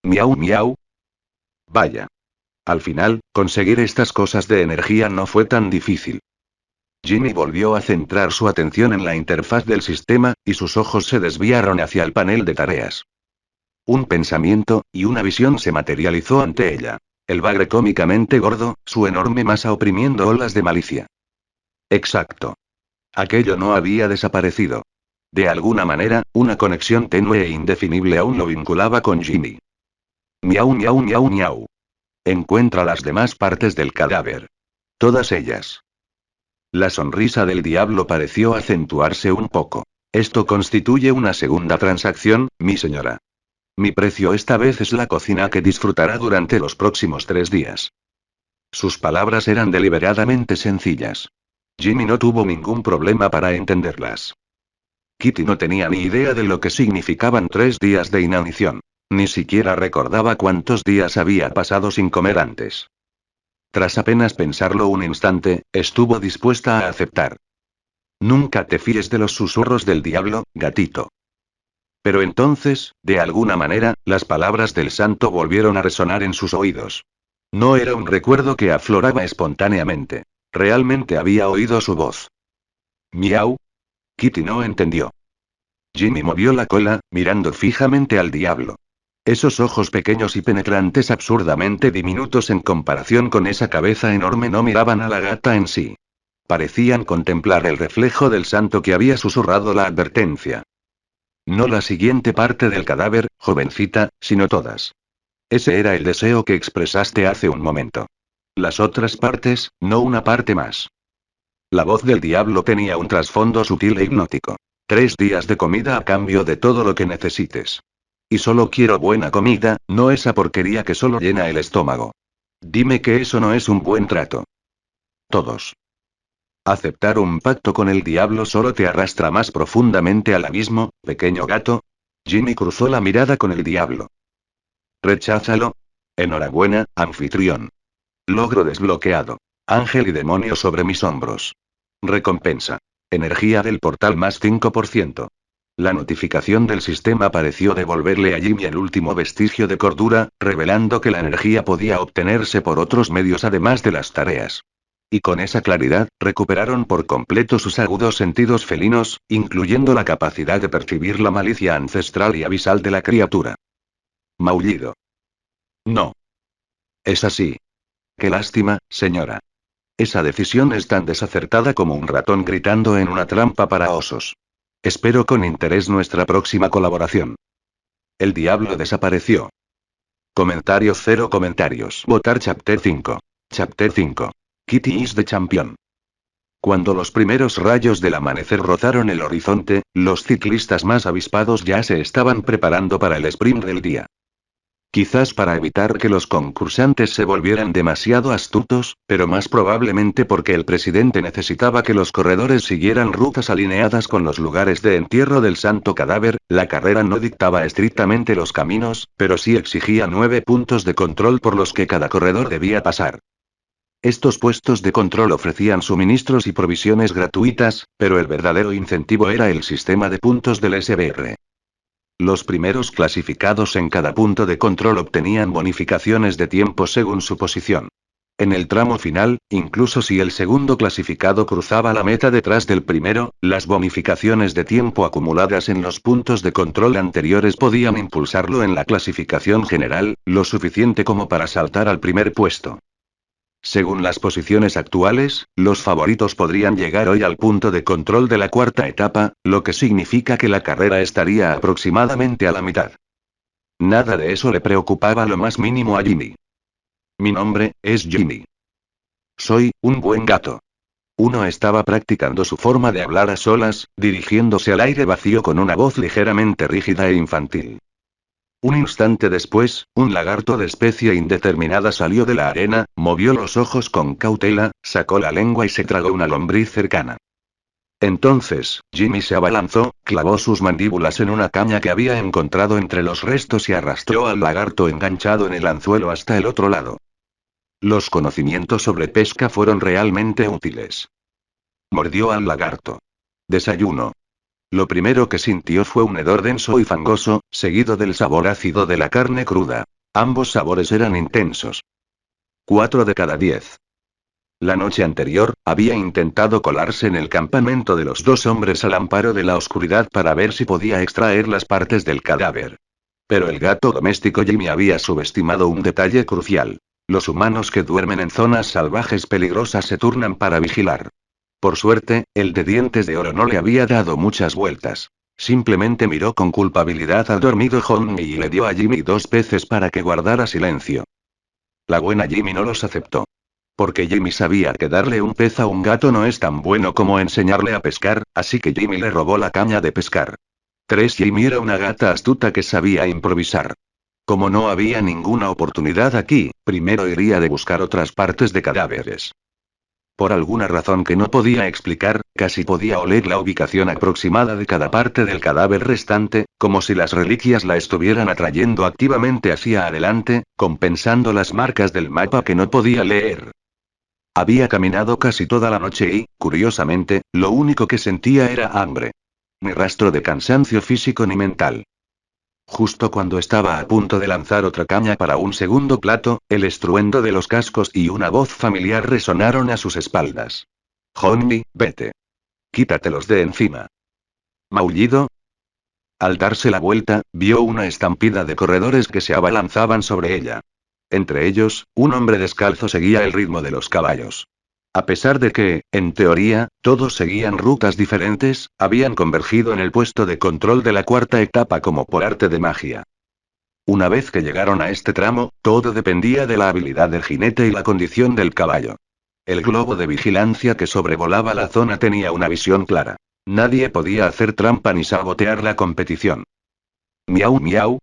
A: Miau miau. Vaya. Al final, conseguir estas cosas de energía no fue tan difícil. Jimmy volvió a centrar su atención en la interfaz del sistema, y sus ojos se desviaron hacia el panel de tareas. Un pensamiento, y una visión se materializó ante ella. El bagre cómicamente gordo, su enorme masa oprimiendo olas de malicia. Exacto. Aquello no había desaparecido. De alguna manera, una conexión tenue e indefinible aún lo vinculaba con Jimmy. Miau miau miau miau. Encuentra las demás partes del cadáver. Todas ellas. La sonrisa del diablo pareció acentuarse un poco. Esto constituye una segunda transacción, mi señora. Mi precio esta vez es la cocina que disfrutará durante los próximos 3 días. Sus palabras eran deliberadamente sencillas. Jimmy no tuvo ningún problema para entenderlas. Kitty no tenía ni idea de lo que significaban 3 días de inanición. Ni siquiera recordaba cuántos días había pasado sin comer antes. Tras apenas pensarlo un instante, estuvo dispuesta a aceptar. Nunca te fíes de los susurros del diablo, gatito. Pero entonces, de alguna manera, las palabras del santo volvieron a resonar en sus oídos. No era un recuerdo que afloraba espontáneamente. Realmente había oído su voz. Miau. Kitty no entendió. Jimmy movió la cola, mirando fijamente al diablo. Esos ojos pequeños y penetrantes absurdamente diminutos en comparación con esa cabeza enorme no miraban a la gata en sí. Parecían contemplar el reflejo del santo que había susurrado la advertencia. No la siguiente parte del cadáver, jovencita, sino todas. Ese era el deseo que expresaste hace un momento. Las otras partes, no una parte más. La voz del diablo tenía un trasfondo sutil e hipnótico. 3 días de comida a cambio de todo lo que necesites. Y solo quiero buena comida, no esa porquería que solo llena el estómago. Dime que eso no es un buen trato. Todos. Aceptar un pacto con el diablo solo te arrastra más profundamente al abismo, pequeño gato. Jimmy cruzó la mirada con el diablo. Recházalo. Enhorabuena, anfitrión. Logro desbloqueado. Ángel y demonio sobre mis hombros. Recompensa. Energía del portal más 5%. La notificación del sistema pareció devolverle a Jimmy el último vestigio de cordura, revelando que la energía podía obtenerse por otros medios además de las tareas. Y con esa claridad, recuperaron por completo sus agudos sentidos felinos, incluyendo la capacidad de percibir la malicia ancestral y abisal de la criatura. Maullido. No. Es así. Qué lástima, señora. Esa decisión es tan desacertada como un ratón gritando en una trampa para osos. Espero con interés nuestra próxima colaboración. El diablo desapareció. Comentario cero comentarios. Votar Chapter 5. Chapter 5. Kitty is the champion. Cuando los primeros rayos del amanecer rozaron el horizonte, los ciclistas más avispados ya se estaban preparando para el sprint del día. Quizás para evitar que los concursantes se volvieran demasiado astutos, pero más probablemente porque el presidente necesitaba que los corredores siguieran rutas alineadas con los lugares de entierro del santo cadáver. La carrera no dictaba estrictamente los caminos, pero sí exigía 9 puntos de control por los que cada corredor debía pasar. Estos puestos de control ofrecían suministros y provisiones gratuitas, pero el verdadero incentivo era el sistema de puntos del SBR. Los primeros clasificados en cada punto de control obtenían bonificaciones de tiempo según su posición. En el tramo final, incluso si el segundo clasificado cruzaba la meta detrás del primero, las bonificaciones de tiempo acumuladas en los puntos de control anteriores podían impulsarlo en la clasificación general, lo suficiente como para saltar al primer puesto. Según las posiciones actuales, los favoritos podrían llegar hoy al punto de control de la cuarta etapa, lo que significa que la carrera estaría aproximadamente a la mitad. Nada de eso le preocupaba lo más mínimo a Jimmy. Mi nombre es Jimmy. Soy un buen gato. Uno estaba practicando su forma de hablar a solas, dirigiéndose al aire vacío con una voz ligeramente rígida e infantil. Un instante después, un lagarto de especie indeterminada salió de la arena, movió los ojos con cautela, sacó la lengua y se tragó una lombriz cercana. Entonces, Jimmy se abalanzó, clavó sus mandíbulas en una caña que había encontrado entre los restos y arrastró al lagarto enganchado en el anzuelo hasta el otro lado. Los conocimientos sobre pesca fueron realmente útiles. Mordió al lagarto. Desayuno. Lo primero que sintió fue un hedor denso y fangoso, seguido del sabor ácido de la carne cruda. Ambos sabores eran intensos. 4 de cada 10. La noche anterior, había intentado colarse en el campamento de los dos hombres al amparo de la oscuridad para ver si podía extraer las partes del cadáver. Pero el gato doméstico Jimmy había subestimado un detalle crucial. Los humanos que duermen en zonas salvajes peligrosas se turnan para vigilar. Por suerte, el de dientes de oro no le había dado muchas vueltas. Simplemente miró con culpabilidad al dormido Honey y le dio a Jimmy 2 peces para que guardara silencio. La buena Jimmy no los aceptó. Porque Jimmy sabía que darle un pez a un gato no es tan bueno como enseñarle a pescar, así que Jimmy le robó la caña de pescar. 3. Jimmy era una gata astuta que sabía improvisar. Como no había ninguna oportunidad aquí, primero iría de buscar otras partes de cadáveres. Por alguna razón que no podía explicar, casi podía oler la ubicación aproximada de cada parte del cadáver restante, como si las reliquias la estuvieran atrayendo activamente hacia adelante, compensando las marcas del mapa que no podía leer. Había caminado casi toda la noche y, curiosamente, lo único que sentía era hambre. Ni rastro de cansancio físico ni mental. Justo cuando estaba a punto de lanzar otra caña para un segundo plato, el estruendo de los cascos y una voz familiar resonaron a sus espaldas. Honey, vete. Quítatelos de encima. ¿Maullido? Al darse la vuelta, vio una estampida de corredores que se abalanzaban sobre ella. Entre ellos, un hombre descalzo seguía el ritmo de los caballos. A pesar de que, en teoría, todos seguían rutas diferentes, habían convergido en el puesto de control de la cuarta etapa como por arte de magia. Una vez que llegaron a este tramo, todo dependía de la habilidad del jinete y la condición del caballo. El globo de vigilancia que sobrevolaba la zona tenía una visión clara. Nadie podía hacer trampa ni sabotear la competición. Miau miau.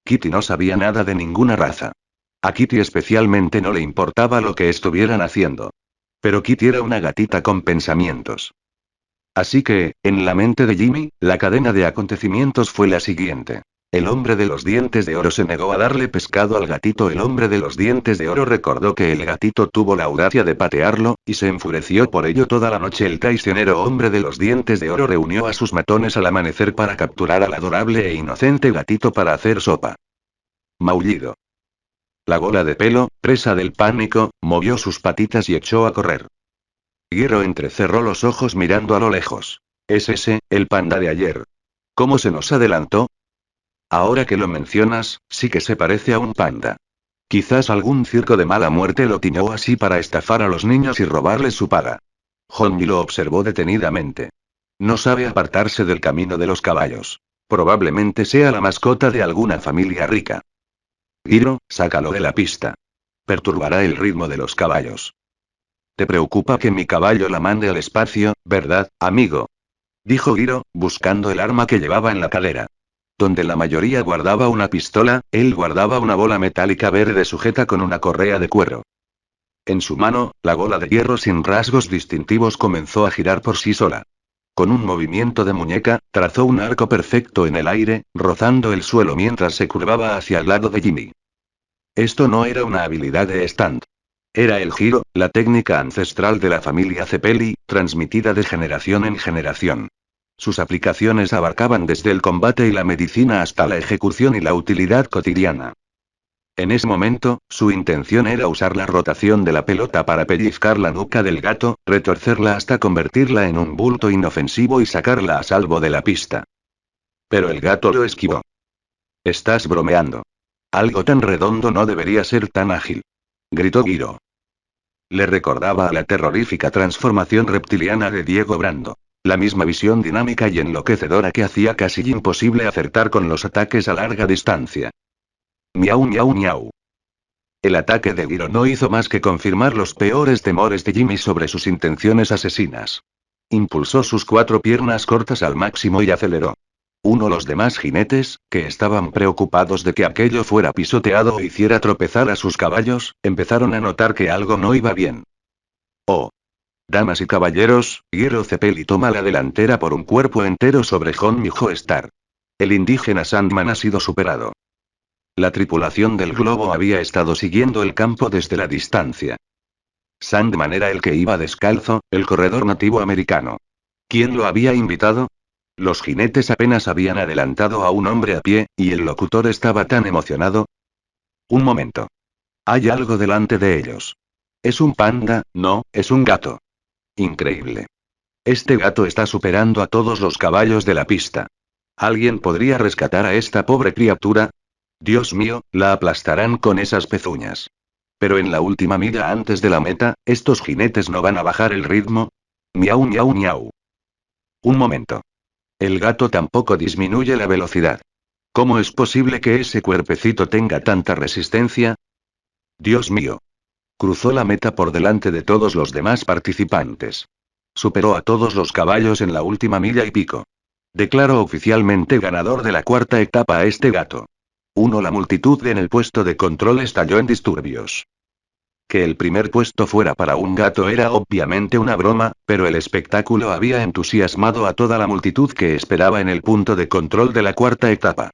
A: Kitty no sabía nada de ninguna raza. A Kitty especialmente no le importaba lo que estuvieran haciendo. Pero Kitty era una gatita con pensamientos. Así que, en la mente de Jimmy, la cadena de acontecimientos fue la siguiente. El hombre de los dientes de oro se negó a darle pescado al gatito. El hombre de los dientes de oro recordó que el gatito tuvo la audacia de patearlo, y se enfureció por ello toda la noche. El traicionero hombre de los dientes de oro reunió a sus matones al amanecer para capturar al adorable e inocente gatito para hacer sopa. Maullido. La bola de pelo, presa del pánico, movió sus patitas y echó a correr. Guiro entrecerró los ojos mirando a lo lejos. Es ese, el panda de ayer. ¿Cómo se nos adelantó? Ahora que lo mencionas, sí que se parece a un panda. Quizás algún circo de mala muerte lo tiñó así para estafar a los niños y robarles su paga. Honmi lo observó detenidamente. No sabe apartarse del camino de los caballos. Probablemente sea la mascota de alguna familia rica. Giro, sácalo de la pista. Perturbará el ritmo de los caballos. ¿Te preocupa que mi caballo la mande al espacio, verdad, amigo? Dijo Giro, buscando el arma que llevaba en la cadera. Donde la mayoría guardaba una pistola, él guardaba una bola metálica verde sujeta con una correa de cuero. En su mano, la bola de hierro sin rasgos distintivos comenzó a girar por sí sola. Con un movimiento de muñeca, trazó un arco perfecto en el aire, rozando el suelo mientras se curvaba hacia el lado de Jimmy. Esto no era una habilidad de stand. Era el giro, la técnica ancestral de la familia Cepelli, transmitida de generación en generación. Sus aplicaciones abarcaban desde el combate y la medicina hasta la ejecución y la utilidad cotidiana. En ese momento, su intención era usar la rotación de la pelota para pellizcar la nuca del gato, retorcerla hasta convertirla en un bulto inofensivo y sacarla a salvo de la pista. Pero el gato lo esquivó. «Estás bromeando. Algo tan redondo no debería ser tan ágil», gritó Giro. Le recordaba a la terrorífica transformación reptiliana de Diego Brando. La misma visión dinámica y enloquecedora que hacía casi imposible acertar con los ataques a larga distancia. Miau miau miau. El ataque de Giro no hizo más que confirmar los peores temores de Jimmy sobre sus intenciones asesinas. Impulsó sus 4 piernas cortas al máximo y aceleró. Los demás jinetes, que estaban preocupados de que aquello fuera pisoteado o hiciera tropezar a sus caballos, empezaron a notar que algo no iba bien. Oh. Damas y caballeros, Giro Cepelli toma la delantera por un cuerpo entero sobre Honmi Joestar. El indígena Sandman ha sido superado. La tripulación del globo había estado siguiendo el campo desde la distancia. Sandman era el que iba descalzo, el corredor nativo americano. ¿Quién lo había invitado? Los jinetes apenas habían adelantado a un hombre a pie, y el locutor estaba tan emocionado. Un momento. Hay algo delante de ellos. Es un panda, no, es un gato. Increíble. Este gato está superando a todos los caballos de la pista. ¿Alguien podría rescatar a esta pobre criatura? Dios mío, la aplastarán con esas pezuñas. Pero en la última milla antes de la meta, ¿estos jinetes no van a bajar el ritmo? Miau miau miau. Un momento. El gato tampoco disminuye la velocidad. ¿Cómo es posible que ese cuerpecito tenga tanta resistencia? Dios mío. Cruzó la meta por delante de todos los demás participantes. Superó a todos los caballos en la última milla y pico. Declaró oficialmente ganador de la 4ª etapa a este gato. La multitud en el puesto de control estalló en disturbios. Que el primer puesto fuera para un gato era obviamente una broma, pero el espectáculo había entusiasmado a toda la multitud que esperaba en el punto de control de la 4ª etapa.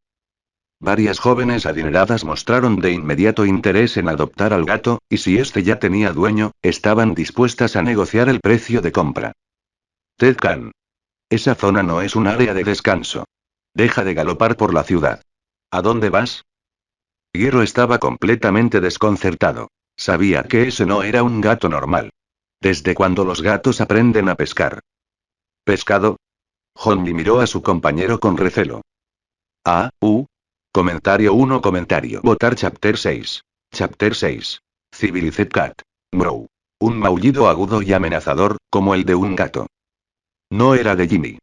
A: Varias jóvenes adineradas mostraron de inmediato interés en adoptar al gato, y si este ya tenía dueño, estaban dispuestas a negociar el precio de compra. Ted Khan. Esa zona no es un área de descanso. Deja de galopar por la ciudad. ¿A dónde vas? Giro estaba completamente desconcertado. Sabía que ese no era un gato normal. ¿Desde cuándo los gatos aprenden a pescar? ¿Pescado? Honmi miró a su compañero con recelo. Comentario 1 Comentario Votar Chapter 6. Chapter 6. Civilized Cat. Meow. Un maullido agudo y amenazador, como el de un gato. No era de Jimmy.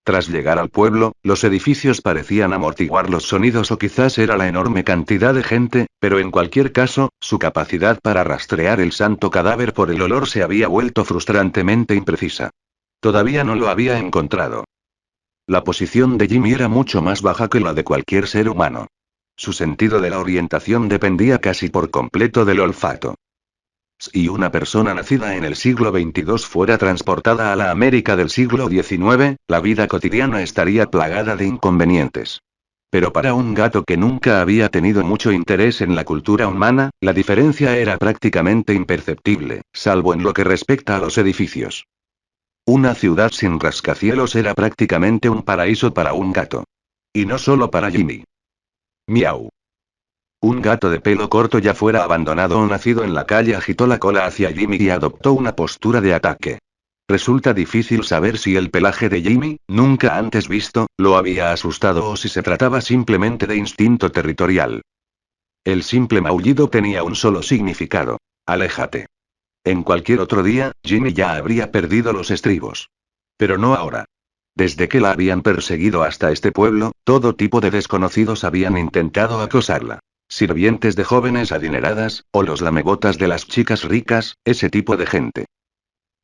A: Tras llegar al pueblo, los edificios parecían amortiguar los sonidos o quizás era la enorme cantidad de gente, pero en cualquier caso, su capacidad para rastrear el santo cadáver por el olor se había vuelto frustrantemente imprecisa. Todavía no lo había encontrado. La posición de Jimmy era mucho más baja que la de cualquier ser humano. Su sentido de la orientación dependía casi por completo del olfato. Si una persona nacida en el siglo XXII fuera transportada a la América del siglo XIX, la vida cotidiana estaría plagada de inconvenientes. Pero para un gato que nunca había tenido mucho interés en la cultura humana, la diferencia era prácticamente imperceptible, salvo en lo que respecta a los edificios. Una ciudad sin rascacielos era prácticamente un paraíso para un gato. Y no solo para Jimmy. Miau. Un gato de pelo corto ya fuera abandonado o nacido en la calle agitó la cola hacia Jimmy y adoptó una postura de ataque. Resulta difícil saber si el pelaje de Jimmy, nunca antes visto, lo había asustado o si se trataba simplemente de instinto territorial. El simple maullido tenía un solo significado. Aléjate. En cualquier otro día, Jimmy ya habría perdido los estribos. Pero no ahora. Desde que la habían perseguido hasta este pueblo, todo tipo de desconocidos habían intentado acosarla. Sirvientes de jóvenes adineradas, o los lamebotas de las chicas ricas, ese tipo de gente.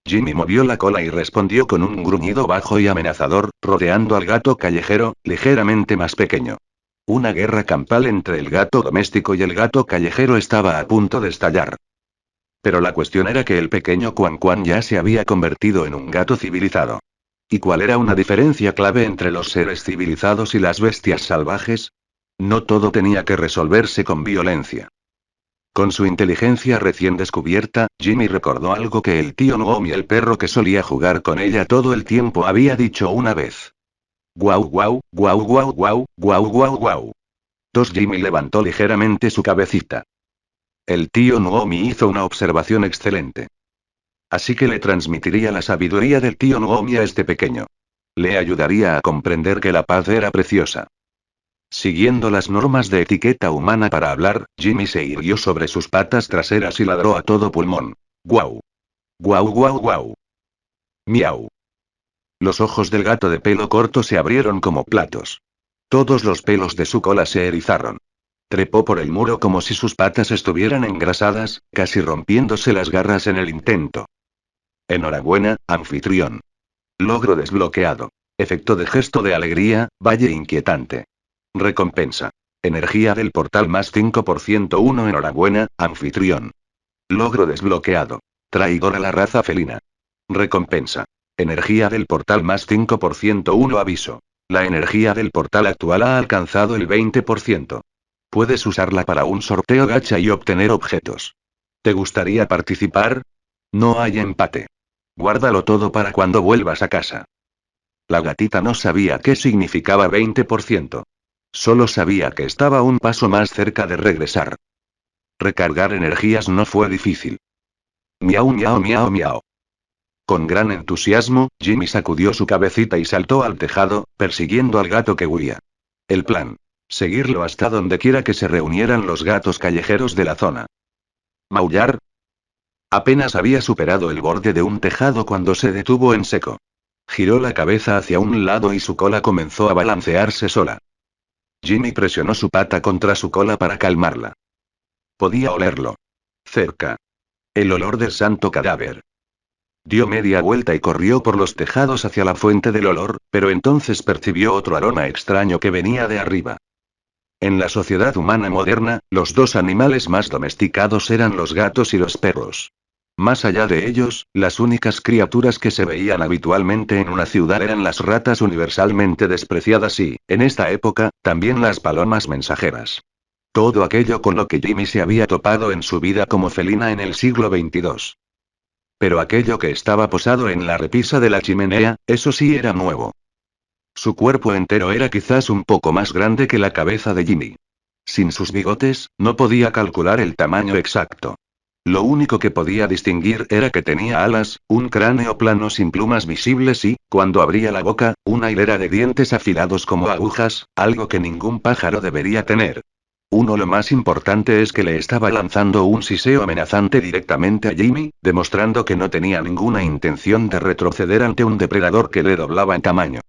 A: Jimmy movió la cola y respondió con un gruñido bajo y amenazador, rodeando al gato callejero, ligeramente más pequeño. Una guerra campal entre el gato doméstico y el gato callejero estaba a punto de estallar. Pero la cuestión era que el pequeño Quan Quan ya se había convertido en un gato civilizado. ¿Y cuál era una diferencia clave entre los seres civilizados y las bestias salvajes? No todo tenía que resolverse con violencia. Con su inteligencia recién descubierta, Jimmy recordó algo que el tío Noomi, el perro que solía jugar con ella todo el tiempo, había dicho una vez. Guau guau, guau guau guau, guau guau guau. Jimmy levantó ligeramente su cabecita. El tío Noomi hizo una observación excelente. Así que le transmitiría la sabiduría del tío Noomi a este pequeño. Le ayudaría a comprender que la paz era preciosa. Siguiendo las normas de etiqueta humana para hablar, Jimmy se irguió sobre sus patas traseras y ladró a todo pulmón. ¡Guau! ¡Guau guau guau! ¡Miau! Los ojos del gato de pelo corto se abrieron como platos. Todos los pelos de su cola se erizaron. Trepó por el muro como si sus patas estuvieran engrasadas, casi rompiéndose las garras en el intento. Enhorabuena, anfitrión. Logro desbloqueado. Efecto de gesto de alegría, valle inquietante. Recompensa. Energía del portal más 5% 1. Enhorabuena, anfitrión. Logro desbloqueado. Traidor a la raza felina. Recompensa. Energía del portal más 5% 1. Aviso. La energía del portal actual ha alcanzado el 20%. Puedes usarla para un sorteo gacha y obtener objetos. ¿Te gustaría participar? No hay empate. Guárdalo todo para cuando vuelvas a casa. La gatita no sabía qué significaba 20%. Solo sabía que estaba un paso más cerca de regresar. Recargar energías no fue difícil. Miau miau miau miau. Con gran entusiasmo, Jimmy sacudió su cabecita y saltó al tejado, persiguiendo al gato que huía. El plan. Seguirlo hasta donde quiera que se reunieran los gatos callejeros de la zona. ¿Maullar? Apenas había superado el borde de un tejado cuando se detuvo en seco. Giró la cabeza hacia un lado y su cola comenzó a balancearse sola. Jimmy presionó su pata contra su cola para calmarla. Podía olerlo. Cerca. El olor del santo cadáver. Dio media vuelta y corrió por los tejados hacia la fuente del olor, pero entonces percibió otro aroma extraño que venía de arriba. En la sociedad humana moderna, los dos animales más domesticados eran los gatos y los perros. Más allá de ellos, las únicas criaturas que se veían habitualmente en una ciudad eran las ratas universalmente despreciadas y, en esta época, también las palomas mensajeras. Todo aquello con lo que Jimmy se había topado en su vida como felina en el siglo XXII. Pero aquello que estaba posado en la repisa de la chimenea, eso sí era nuevo. Su cuerpo entero era quizás un poco más grande que la cabeza de Jimmy. Sin sus bigotes, no podía calcular el tamaño exacto. Lo único que podía distinguir era que tenía alas, un cráneo plano sin plumas visibles y, cuando abría la boca, una hilera de dientes afilados como agujas, algo que ningún pájaro debería tener. Lo más importante es que le estaba lanzando un siseo amenazante directamente a Jimmy, demostrando que no tenía ninguna intención de retroceder ante un depredador que le doblaba en tamaño.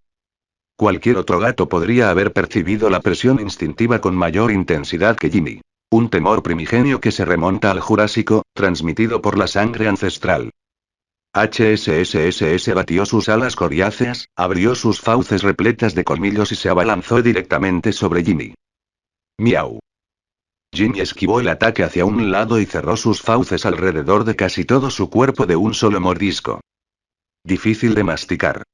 A: Cualquier otro gato podría haber percibido la presión instintiva con mayor intensidad que Jimmy. Un temor primigenio que se remonta al Jurásico, transmitido por la sangre ancestral. HSSSS batió sus alas coriáceas, abrió sus fauces repletas de colmillos y se abalanzó directamente sobre Jimmy. Miau. Jimmy esquivó el ataque hacia un lado y cerró sus fauces alrededor de casi todo su cuerpo de un solo mordisco. Difícil de masticar.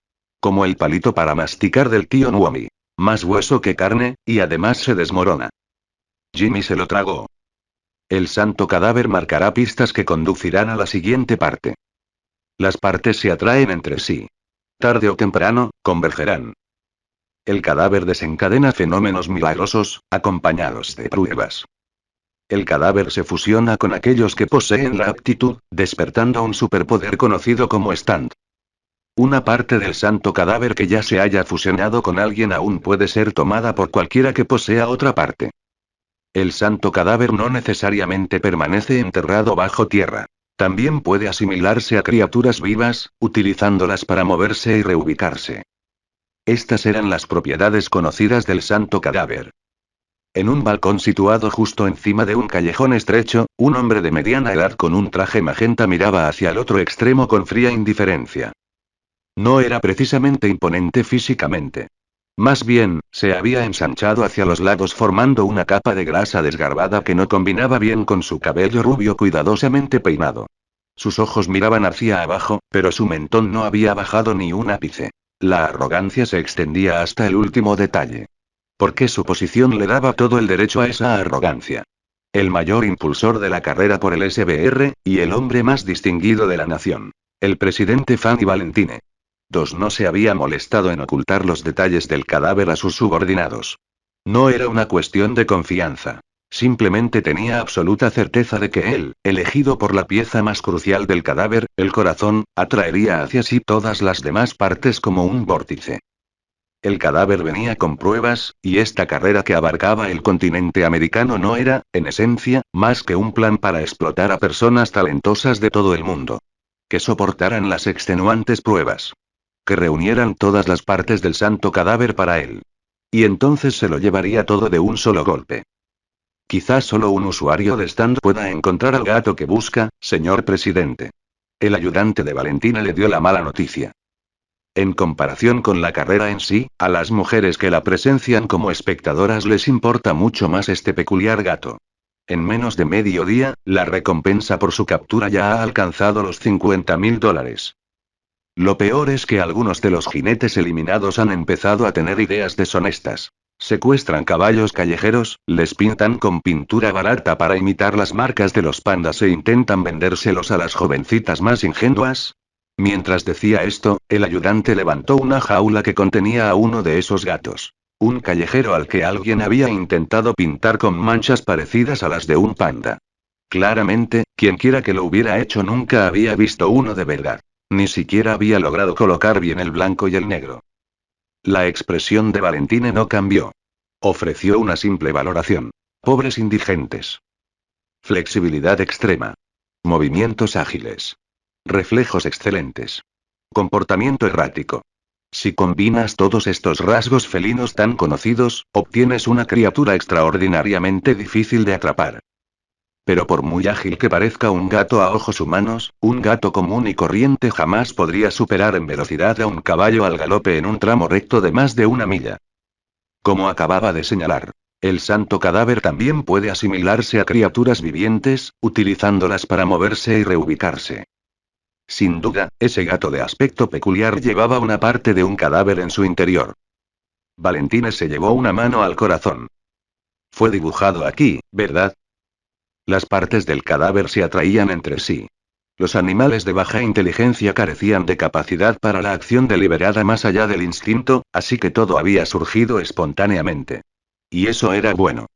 A: Como el palito para masticar del tío Noomi. Más hueso que carne, y además se desmorona. Jimmy se lo tragó. El santo cadáver marcará pistas que conducirán a la siguiente parte. Las partes se atraen entre sí. Tarde o temprano, convergerán. El cadáver desencadena fenómenos milagrosos, acompañados de pruebas. El cadáver se fusiona con aquellos que poseen la aptitud, despertando un superpoder conocido como stand. Una parte del santo cadáver que ya se haya fusionado con alguien aún puede ser tomada por cualquiera que posea otra parte. El santo cadáver no necesariamente permanece enterrado bajo tierra. También puede asimilarse a criaturas vivas, utilizándolas para moverse y reubicarse. Estas eran las propiedades conocidas del santo cadáver. En un balcón situado justo encima de un callejón estrecho, un hombre de mediana edad con un traje magenta miraba hacia el otro extremo con fría indiferencia. No era precisamente imponente físicamente. Más bien, se había ensanchado hacia los lados formando una capa de grasa desgarbada que no combinaba bien con su cabello rubio cuidadosamente peinado. Sus ojos miraban hacia abajo, pero su mentón no había bajado ni un ápice. La arrogancia se extendía hasta el último detalle. Porque su posición le daba todo el derecho a esa arrogancia. El mayor impulsor de la carrera por el SBR, y el hombre más distinguido de la nación. El presidente Fanny Valentine. No se había molestado en ocultar los detalles del cadáver a sus subordinados. No era una cuestión de confianza. Simplemente tenía absoluta certeza de que él, elegido por la pieza más crucial del cadáver, el corazón, atraería hacia sí todas las demás partes como un vórtice. El cadáver venía con pruebas, y esta carrera que abarcaba el continente americano no era, en esencia, más que un plan para explotar a personas talentosas de todo el mundo. Que soportaran las extenuantes pruebas. Que reunieran todas las partes del santo cadáver para él. Y entonces se lo llevaría todo de un solo golpe. Quizás solo un usuario de stand pueda encontrar al gato que busca, señor presidente. El ayudante de Valentina le dio la mala noticia. En comparación con la carrera en sí, a las mujeres que la presencian como espectadoras les importa mucho más este peculiar gato. En menos de medio día, la recompensa por su captura ya ha alcanzado los $50.000. Lo peor es que algunos de los jinetes eliminados han empezado a tener ideas deshonestas. Secuestran caballos callejeros, les pintan con pintura barata para imitar las marcas de los pandas e intentan vendérselos a las jovencitas más ingenuas. Mientras decía esto, el ayudante levantó una jaula que contenía a uno de esos gatos. Un callejero al que alguien había intentado pintar con manchas parecidas a las de un panda. Claramente, quienquiera que lo hubiera hecho nunca había visto uno de verdad. Ni siquiera había logrado colocar bien el blanco y el negro. La expresión de Valentine no cambió. Ofreció una simple valoración. Pobres indigentes. Flexibilidad extrema. Movimientos ágiles. Reflejos excelentes. Comportamiento errático. Si combinas todos estos rasgos felinos tan conocidos, obtienes una criatura extraordinariamente difícil de atrapar. Pero por muy ágil que parezca un gato a ojos humanos, un gato común y corriente jamás podría superar en velocidad a un caballo al galope en un tramo recto de más de 1 milla. Como acababa de señalar, el santo cadáver también puede asimilarse a criaturas vivientes, utilizándolas para moverse y reubicarse. Sin duda, ese gato de aspecto peculiar llevaba una parte de un cadáver en su interior. Valentine se llevó una mano al corazón. Fue dibujado aquí, ¿verdad? Las partes del cadáver se atraían entre sí. Los animales de baja inteligencia carecían de capacidad para la acción deliberada más allá del instinto, así que todo había surgido espontáneamente. Y eso era bueno.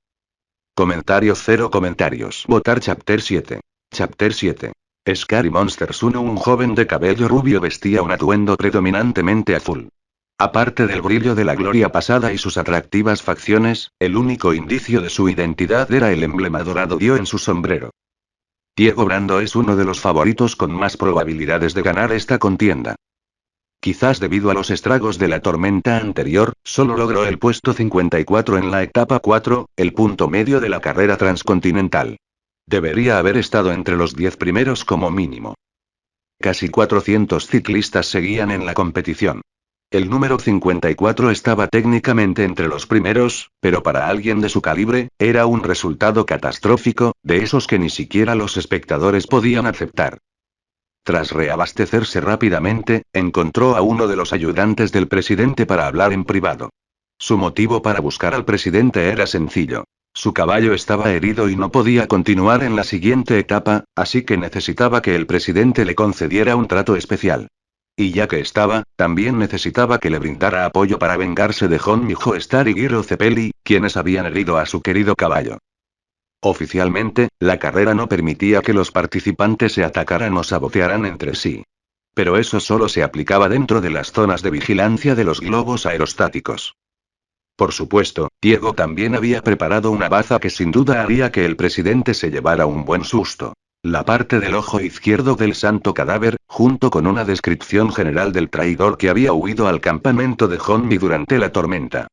A: Comentario 0 comentarios. Votar Chapter 7. Chapter 7. Scary Monsters 1. Un joven de cabello rubio vestía un atuendo predominantemente azul. Aparte del brillo de la gloria pasada y sus atractivas facciones, el único indicio de su identidad era el emblema dorado dio en su sombrero. Diego Brando es uno de los favoritos con más probabilidades de ganar esta contienda. Quizás debido a los estragos de la tormenta anterior, solo logró el puesto 54 en la etapa 4, el punto medio de la carrera transcontinental. Debería haber estado entre los 10 primeros como mínimo. Casi 400 ciclistas seguían en la competición. El número 54 estaba técnicamente entre los primeros, pero para alguien de su calibre, era un resultado catastrófico, de esos que ni siquiera los espectadores podían aceptar. Tras reabastecerse rápidamente, encontró a uno de los ayudantes del presidente para hablar en privado. Su motivo para buscar al presidente era sencillo. Su caballo estaba herido y no podía continuar en la siguiente etapa, así que necesitaba que el presidente le concediera un trato especial. Y ya que estaba, también necesitaba que le brindara apoyo para vengarse de John Mijo-Star y Giro Cepelli, quienes habían herido a su querido caballo. Oficialmente, la carrera no permitía que los participantes se atacaran o sabotearan entre sí. Pero eso solo se aplicaba dentro de las zonas de vigilancia de los globos aerostáticos. Por supuesto, Diego también había preparado una baza que sin duda haría que el presidente se llevara un buen susto. La parte del ojo izquierdo del santo cadáver, junto con una descripción general del traidor que había huido al campamento de Honmi durante la tormenta.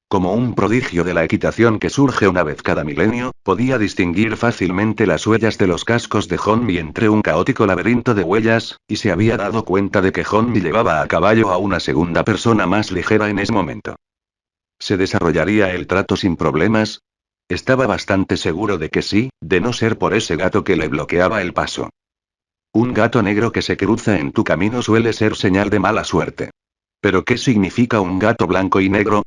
A: Como un prodigio de la equitación que surge una vez cada milenio, podía distinguir fácilmente las huellas de los cascos de Honmi entre un caótico laberinto de huellas, y se había dado cuenta de que Honmi llevaba a caballo a una segunda persona más ligera en ese momento. ¿Se desarrollaría el trato sin problemas? Estaba bastante seguro de que sí, de no ser por ese gato que le bloqueaba el paso. Un gato negro que se cruza en tu camino suele ser señal de mala suerte. ¿Pero qué significa un gato blanco y negro?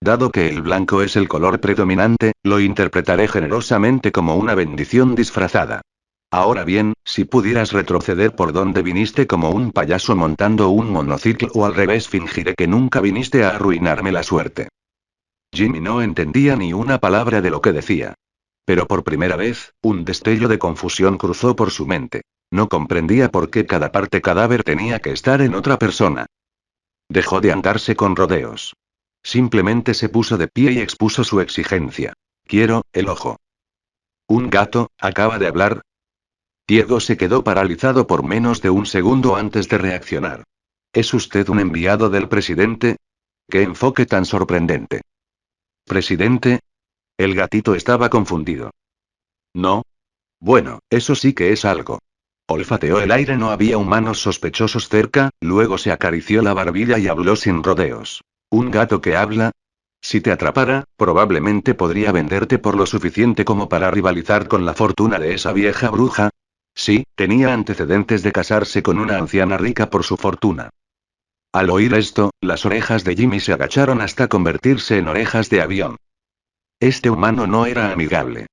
A: Dado que el blanco es el color predominante, lo interpretaré generosamente como una bendición disfrazada. Ahora bien, si pudieras retroceder por donde viniste como un payaso montando un monociclo o al revés, fingiré que nunca viniste a arruinarme la suerte. Jimmy no entendía ni una palabra de lo que decía. Pero por primera vez, un destello de confusión cruzó por su mente. No comprendía por qué cada parte cadáver tenía que estar en otra persona. Dejó de andarse con rodeos. Simplemente se puso de pie y expuso su exigencia. Quiero, el ojo. ¿Un gato, acaba de hablar? Diego se quedó paralizado por menos de un segundo antes de reaccionar. ¿Es usted un enviado del presidente? ¡Qué enfoque tan sorprendente! ¿Presidente? El gatito estaba confundido. No. Bueno, eso sí que es algo. Olfateó el aire, no había humanos sospechosos cerca, luego se acarició la barbilla y habló sin rodeos. ¿Un gato que habla? Si te atrapara, probablemente podría venderte por lo suficiente como para rivalizar con la fortuna de esa vieja bruja. Sí, tenía antecedentes de casarse con una anciana rica por su fortuna. Al oír esto, las orejas de Jimmy se agacharon hasta convertirse en orejas de avión. Este humano no era amigable.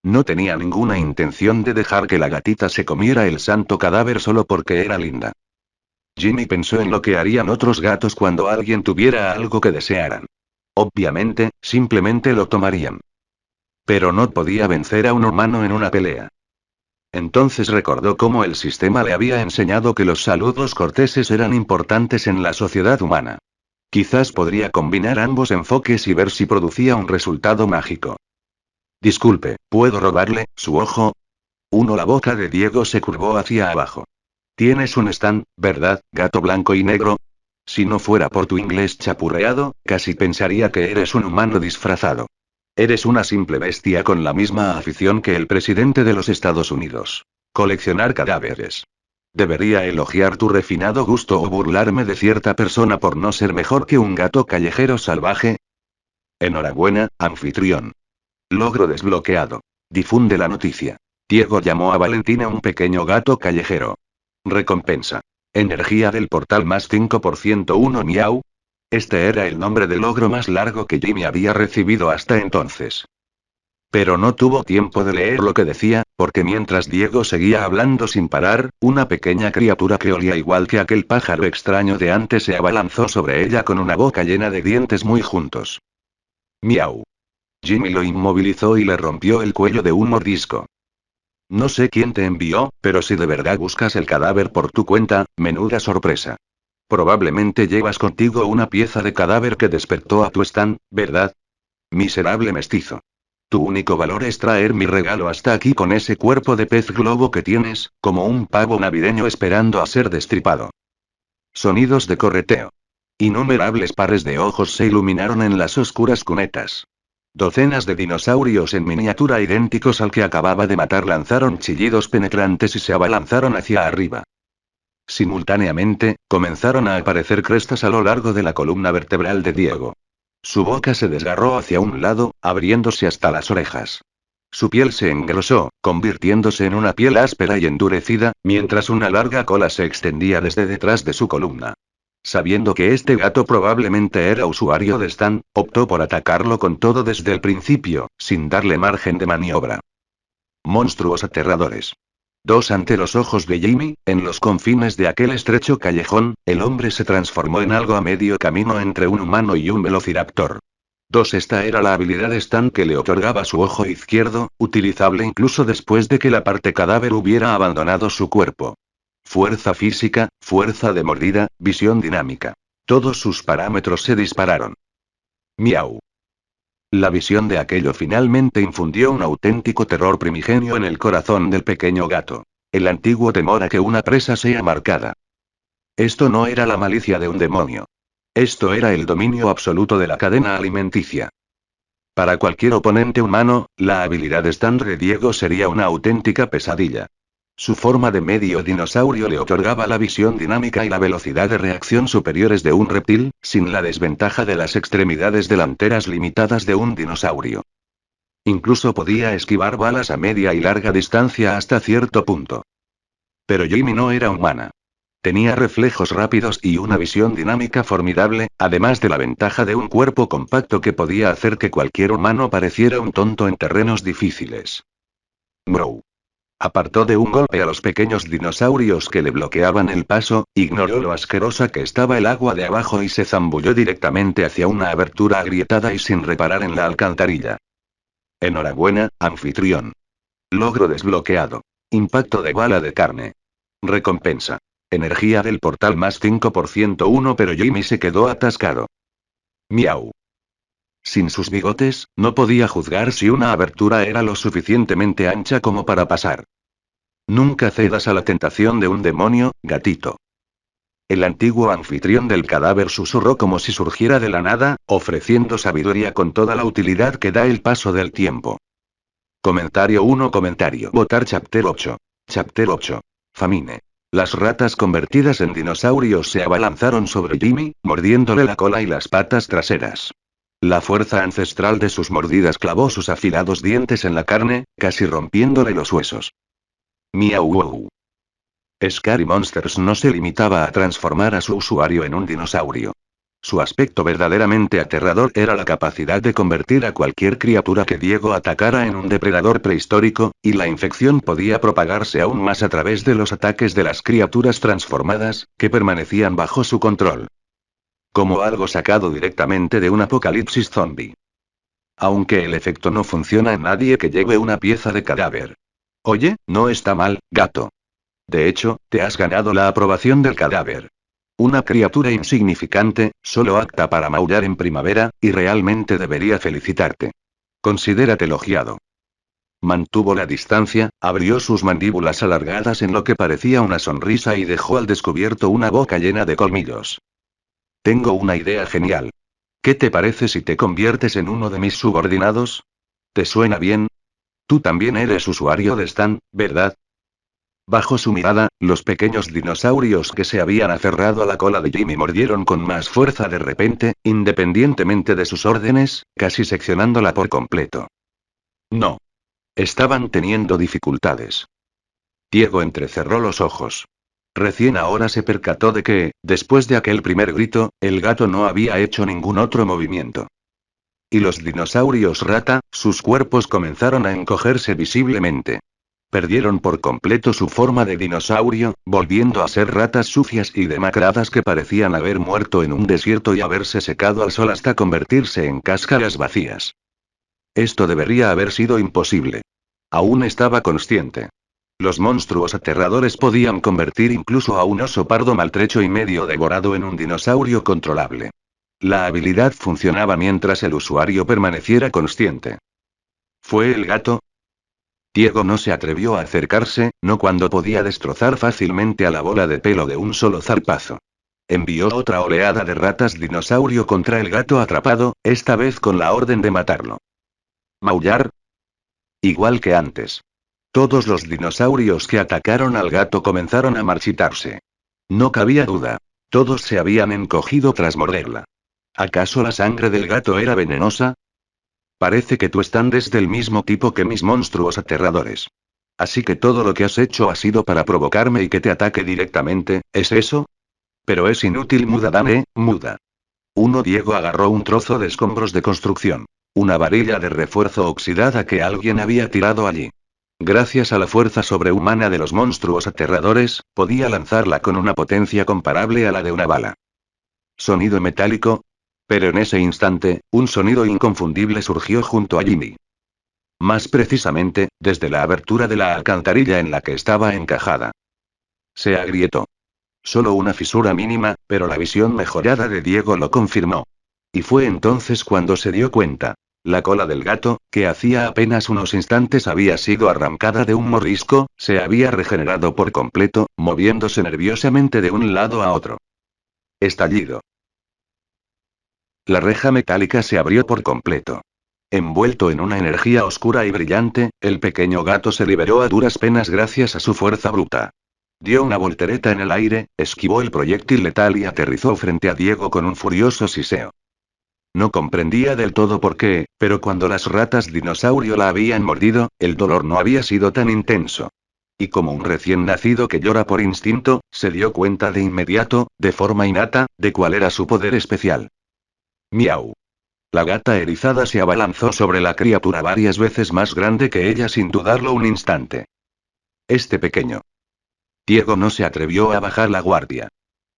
A: No tenía ninguna intención de dejar que la gatita se comiera el santo cadáver solo porque era linda. Jimmy pensó en lo que harían otros gatos cuando alguien tuviera algo que desearan. Obviamente, simplemente lo tomarían. Pero no podía vencer a un humano en una pelea. Entonces recordó cómo el sistema le había enseñado que los saludos corteses eran importantes en la sociedad humana. Quizás podría combinar ambos enfoques y ver si producía un resultado mágico. Disculpe, ¿puedo robarle su ojo? La boca de Diego se curvó hacia abajo. Tienes un stand, ¿verdad, gato blanco y negro? Si no fuera por tu inglés chapurreado, casi pensaría que eres un humano disfrazado. Eres una simple bestia con la misma afición que el presidente de los Estados Unidos. Coleccionar cadáveres. ¿Debería elogiar tu refinado gusto o burlarme de cierta persona por no ser mejor que un gato callejero salvaje? Enhorabuena, anfitrión. Logro desbloqueado. Difunde la noticia. Diego llamó a Valentina un pequeño gato callejero. Recompensa. Energía del portal más 5% 1 miau. Este era el nombre del logro más largo que Jimmy había recibido hasta entonces. Pero no tuvo tiempo de leer lo que decía, porque mientras Diego seguía hablando sin parar, una pequeña criatura que olía igual que aquel pájaro extraño de antes se abalanzó sobre ella con una boca llena de dientes muy juntos. Miau. Jimmy lo inmovilizó y le rompió el cuello de un mordisco. No sé quién te envió, pero si de verdad buscas el cadáver por tu cuenta, menuda sorpresa. Probablemente llevas contigo una pieza de cadáver que despertó a tu stand, ¿verdad? Miserable mestizo. Tu único valor es traer mi regalo hasta aquí con ese cuerpo de pez globo que tienes, como un pavo navideño esperando a ser destripado. Sonidos de correteo. Innumerables pares de ojos se iluminaron en las oscuras cunetas. Docenas de dinosaurios en miniatura idénticos al que acababa de matar lanzaron chillidos penetrantes y se abalanzaron hacia arriba. Simultáneamente, comenzaron a aparecer crestas a lo largo de la columna vertebral de Diego. Su boca se desgarró hacia un lado, abriéndose hasta las orejas. Su piel se engrosó, convirtiéndose en una piel áspera y endurecida, mientras una larga cola se extendía desde detrás de su columna. Sabiendo que este gato probablemente era usuario de Stan, optó por atacarlo con todo desde el principio, sin darle margen de maniobra. Monstruos aterradores. Dos ante los ojos de Jimmy, en los confines de aquel estrecho callejón, el hombre se transformó en algo a medio camino entre un humano y un velociraptor. Esta era la habilidad de Stan que le otorgaba su ojo izquierdo, utilizable incluso después de que la parte cadáver hubiera abandonado su cuerpo. Fuerza física, fuerza de mordida, visión dinámica. Todos sus parámetros se dispararon. Miau. La visión de aquello finalmente infundió un auténtico terror primigenio en el corazón del pequeño gato. El antiguo temor a que una presa sea marcada. Esto no era la malicia de un demonio. Esto era el dominio absoluto de la cadena alimenticia. Para cualquier oponente humano, la habilidad estándar de Diego sería una auténtica pesadilla. Su forma de medio dinosaurio le otorgaba la visión dinámica y la velocidad de reacción superiores de un reptil, sin la desventaja de las extremidades delanteras limitadas de un dinosaurio. Incluso podía esquivar balas a media y larga distancia hasta cierto punto. Pero Jimmy no era humana. Tenía reflejos rápidos y una visión dinámica formidable, además de la ventaja de un cuerpo compacto que podía hacer que cualquier humano pareciera un tonto en terrenos difíciles. Mrow. Apartó de un golpe a los pequeños dinosaurios que le bloqueaban el paso, ignoró lo asquerosa que estaba el agua de abajo y se zambulló directamente hacia una abertura agrietada y sin reparar en la alcantarilla. Enhorabuena, anfitrión. Logro desbloqueado. Impacto de bala de carne. Recompensa. Energía del portal más 5% 1, pero Jimmy se quedó atascado. Miau. Sin sus bigotes, no podía juzgar si una abertura era lo suficientemente ancha como para pasar. Nunca cedas a la tentación de un demonio, gatito. El antiguo anfitrión del cadáver susurró como si surgiera de la nada, ofreciendo sabiduría con toda la utilidad que da el paso del tiempo. Comentario 1. Votar Chapter 8. Chapter 8. Famine. Las ratas convertidas en dinosaurios se abalanzaron sobre Jimmy, mordiéndole la cola y las patas traseras. La fuerza ancestral de sus mordidas clavó sus afilados dientes en la carne, casi rompiéndole los huesos. Miau wow. Scary Monsters no se limitaba a transformar a su usuario en un dinosaurio. Su aspecto verdaderamente aterrador era la capacidad de convertir a cualquier criatura que Diego atacara en un depredador prehistórico, y la infección podía propagarse aún más a través de los ataques de las criaturas transformadas, que permanecían bajo su control. Como algo sacado directamente de un apocalipsis zombie. Aunque el efecto no funciona en nadie que lleve una pieza de cadáver. Oye, no está mal, gato. De hecho, te has ganado la aprobación del cadáver. Una criatura insignificante, solo apta para maullar en primavera, y realmente debería felicitarte. Considérate elogiado. Mantuvo la distancia, abrió sus mandíbulas alargadas en lo que parecía una sonrisa y dejó al descubierto una boca llena de colmillos. Tengo una idea genial. ¿Qué te parece si te conviertes en uno de mis subordinados? ¿Te suena bien? Tú también eres usuario de Stan, ¿verdad? Bajo su mirada, los pequeños dinosaurios que se habían aferrado a la cola de Jimmy mordieron con más fuerza de repente, independientemente de sus órdenes, casi seccionándola por completo. No. Estaban teniendo dificultades. Diego entrecerró los ojos. Recién ahora se percató de que, después de aquel primer grito, el gato no había hecho ningún otro movimiento. Y los dinosaurios rata, sus cuerpos comenzaron a encogerse visiblemente. Perdieron por completo su forma de dinosaurio, volviendo a ser ratas sucias y demacradas que parecían haber muerto en un desierto y haberse secado al sol hasta convertirse en cáscaras vacías. Esto debería haber sido imposible. Aún estaba consciente. Los monstruos aterradores podían convertir incluso a un oso pardo maltrecho y medio devorado en un dinosaurio controlable. La habilidad funcionaba mientras el usuario permaneciera consciente. ¿Fue el gato? Diego no se atrevió a acercarse, no cuando podía destrozar fácilmente a la bola de pelo de un solo zarpazo. Envió otra oleada de ratas dinosaurio contra el gato atrapado, esta vez con la orden de matarlo. ¿Maullar? Igual que antes. Todos los dinosaurios que atacaron al gato comenzaron a marchitarse. No cabía duda. Todos se habían encogido tras morderla. ¿Acaso la sangre del gato era venenosa? Parece que tú estás del mismo tipo que mis monstruos aterradores. Así que todo lo que has hecho ha sido para provocarme y que te ataque directamente, ¿es eso? Pero es inútil, muda Dane, muda. Diego agarró un trozo de escombros de construcción. Una varilla de refuerzo oxidada que alguien había tirado allí. Gracias a la fuerza sobrehumana de los monstruos aterradores, podía lanzarla con una potencia comparable a la de una bala. Sonido metálico. Pero en ese instante, un sonido inconfundible surgió junto a Jimmy. Más precisamente, desde la abertura de la alcantarilla en la que estaba encajada. Se agrietó. Solo una fisura mínima, pero la visión mejorada de Diego lo confirmó. Y fue entonces cuando se dio cuenta. La cola del gato, que hacía apenas unos instantes había sido arrancada de un mordisco, se había regenerado por completo, moviéndose nerviosamente de un lado a otro. Estallido. La reja metálica se abrió por completo. Envuelto en una energía oscura y brillante, el pequeño gato se liberó a duras penas gracias a su fuerza bruta. Dio una voltereta en el aire, esquivó el proyectil letal y aterrizó frente a Diego con un furioso siseo. No comprendía del todo por qué, pero cuando las ratas dinosaurio la habían mordido, el dolor no había sido tan intenso. Y como un recién nacido que llora por instinto, se dio cuenta de inmediato, de forma innata, de cuál era su poder especial. Miau. La gata erizada se abalanzó sobre la criatura varias veces más grande que ella sin dudarlo un instante. Este pequeño. Diego no se atrevió a bajar la guardia.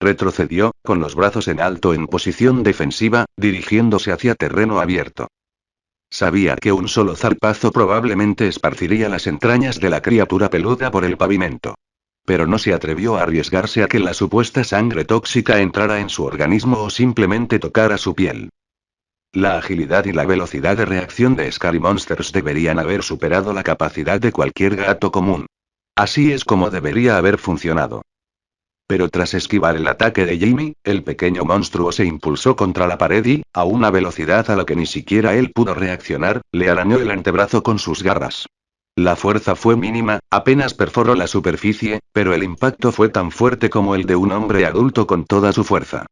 A: Retrocedió, con los brazos en alto en posición defensiva, dirigiéndose hacia terreno abierto. Sabía que un solo zarpazo probablemente esparciría las entrañas de la criatura peluda por el pavimento. Pero no se atrevió a arriesgarse a que la supuesta sangre tóxica entrara en su organismo o simplemente tocara su piel. La agilidad y la velocidad de reacción de Scary Monsters deberían haber superado la capacidad de cualquier gato común. Así es como debería haber funcionado. Pero tras esquivar el ataque de Jimmy, el pequeño monstruo se impulsó contra la pared y, a una velocidad a la que ni siquiera él pudo reaccionar, le arañó el antebrazo con sus garras. La fuerza fue mínima, apenas perforó la superficie, pero el impacto fue tan fuerte como el de un hombre adulto con toda su fuerza.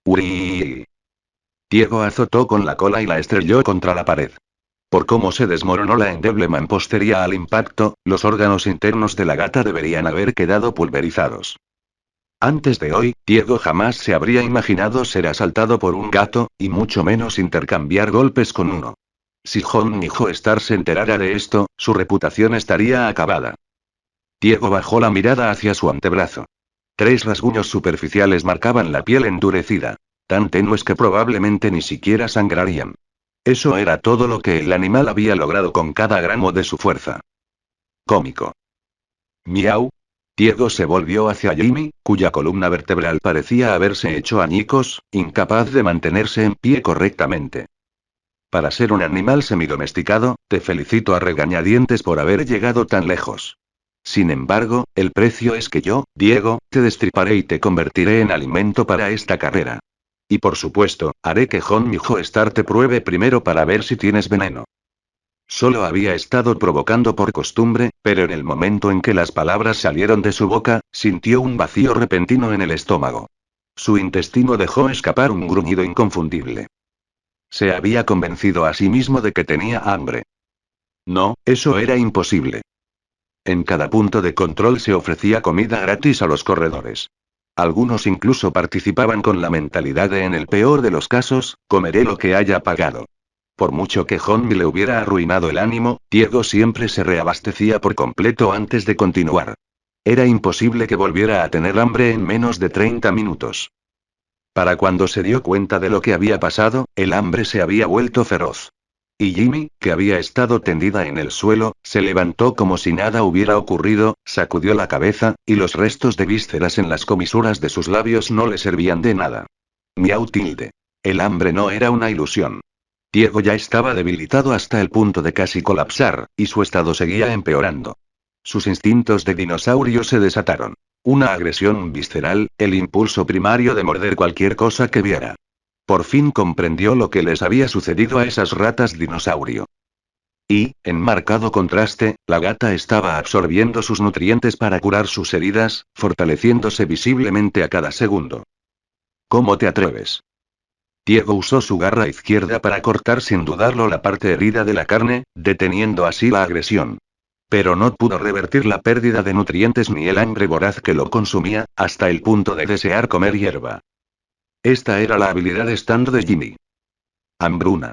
A: ¡Uy! Diego azotó con la cola y la estrelló contra la pared. Por cómo se desmoronó la endeble mampostería al impacto, los órganos internos de la gata deberían haber quedado pulverizados. Antes de hoy, Diego jamás se habría imaginado ser asaltado por un gato, y mucho menos intercambiar golpes con uno. Si John ni Joestar se enterara de esto, su reputación estaría acabada. Diego bajó la mirada hacia su antebrazo. 3 rasguños superficiales marcaban la piel endurecida. Tan tenues que probablemente ni siquiera sangrarían. Eso era todo lo que el animal había logrado con cada gramo de su fuerza. Cómico. Miau. Diego se volvió hacia Jimmy, cuya columna vertebral parecía haberse hecho añicos, incapaz de mantenerse en pie correctamente. Para ser un animal semidomesticado, te felicito a regañadientes por haber llegado tan lejos. Sin embargo, el precio es que yo, Diego, te destriparé y te convertiré en alimento para esta carrera. Y por supuesto, haré que John mi Joestar te pruebe primero para ver si tienes veneno. Solo había estado provocando por costumbre, pero en el momento en que las palabras salieron de su boca, sintió un vacío repentino en el estómago. Su intestino dejó escapar un gruñido inconfundible. Se había convencido a sí mismo de que tenía hambre. No, eso era imposible. En cada punto de control se ofrecía comida gratis a los corredores. Algunos incluso participaban con la mentalidad de en el peor de los casos, comeré lo que haya pagado. Por mucho que Honmi le hubiera arruinado el ánimo, Diego siempre se reabastecía por completo antes de continuar. Era imposible que volviera a tener hambre en menos de 30 minutos. Para cuando se dio cuenta de lo que había pasado, el hambre se había vuelto feroz. Y Jimmy, que había estado tendida en el suelo, se levantó como si nada hubiera ocurrido, sacudió la cabeza, y los restos de vísceras en las comisuras de sus labios no le servían de nada. Miau tilde. El hambre no era una ilusión. Diego ya estaba debilitado hasta el punto de casi colapsar, y su estado seguía empeorando. Sus instintos de dinosaurio se desataron. Una agresión visceral, el impulso primario de morder cualquier cosa que viera. Por fin comprendió lo que les había sucedido a esas ratas dinosaurio. Y, en marcado contraste, la gata estaba absorbiendo sus nutrientes para curar sus heridas, fortaleciéndose visiblemente a cada segundo. ¿Cómo te atreves? Diego usó su garra izquierda para cortar sin dudarlo la parte herida de la carne, deteniendo así la agresión. Pero no pudo revertir la pérdida de nutrientes ni el hambre voraz que lo consumía, hasta el punto de desear comer hierba. Esta era la habilidad estándar de Jimmy. Hambruna.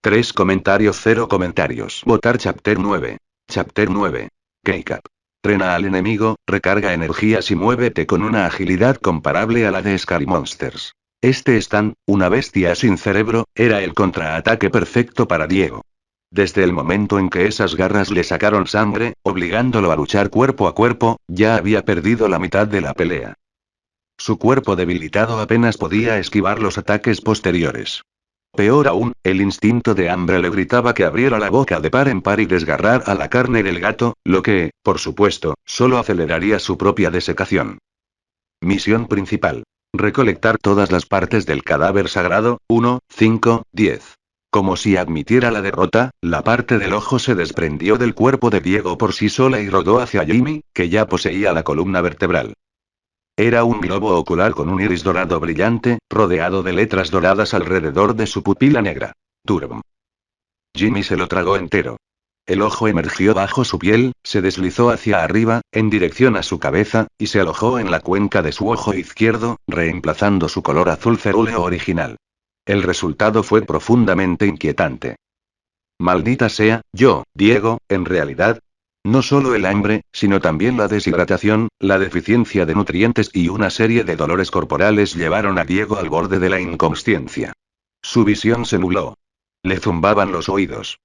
A: 3 comentarios 0 comentarios. Votar Chapter 9. Chapter 9. K-Cap. Trena al enemigo, recarga energías y muévete con una agilidad comparable a la de Scary Monsters. Este stand, una bestia sin cerebro, era el contraataque perfecto para Diego. Desde el momento en que esas garras le sacaron sangre, obligándolo a luchar cuerpo a cuerpo, ya había perdido la mitad de la pelea. Su cuerpo debilitado apenas podía esquivar los ataques posteriores. Peor aún, el instinto de hambre le gritaba que abriera la boca de par en par y desgarrara la carne del gato, lo que, por supuesto, solo aceleraría su propia desecación. Misión principal. Recolectar todas las partes del cadáver sagrado, 1, 5, 10. Como si admitiera la derrota, la parte del ojo se desprendió del cuerpo de Diego por sí sola y rodó hacia Jimmy, que ya poseía la columna vertebral. Era un globo ocular con un iris dorado brillante, rodeado de letras doradas alrededor de su pupila negra. Turbo. Jimmy se lo tragó entero. El ojo emergió bajo su piel, se deslizó hacia arriba, en dirección a su cabeza, y se alojó en la cuenca de su ojo izquierdo, reemplazando su color azul cerúleo original. El resultado fue profundamente inquietante. Maldita sea, Diego, en realidad. No solo el hambre, sino también la deshidratación, la deficiencia de nutrientes y una serie de dolores corporales llevaron a Diego al borde de la inconsciencia. Su visión se nubló. Le zumbaban los oídos.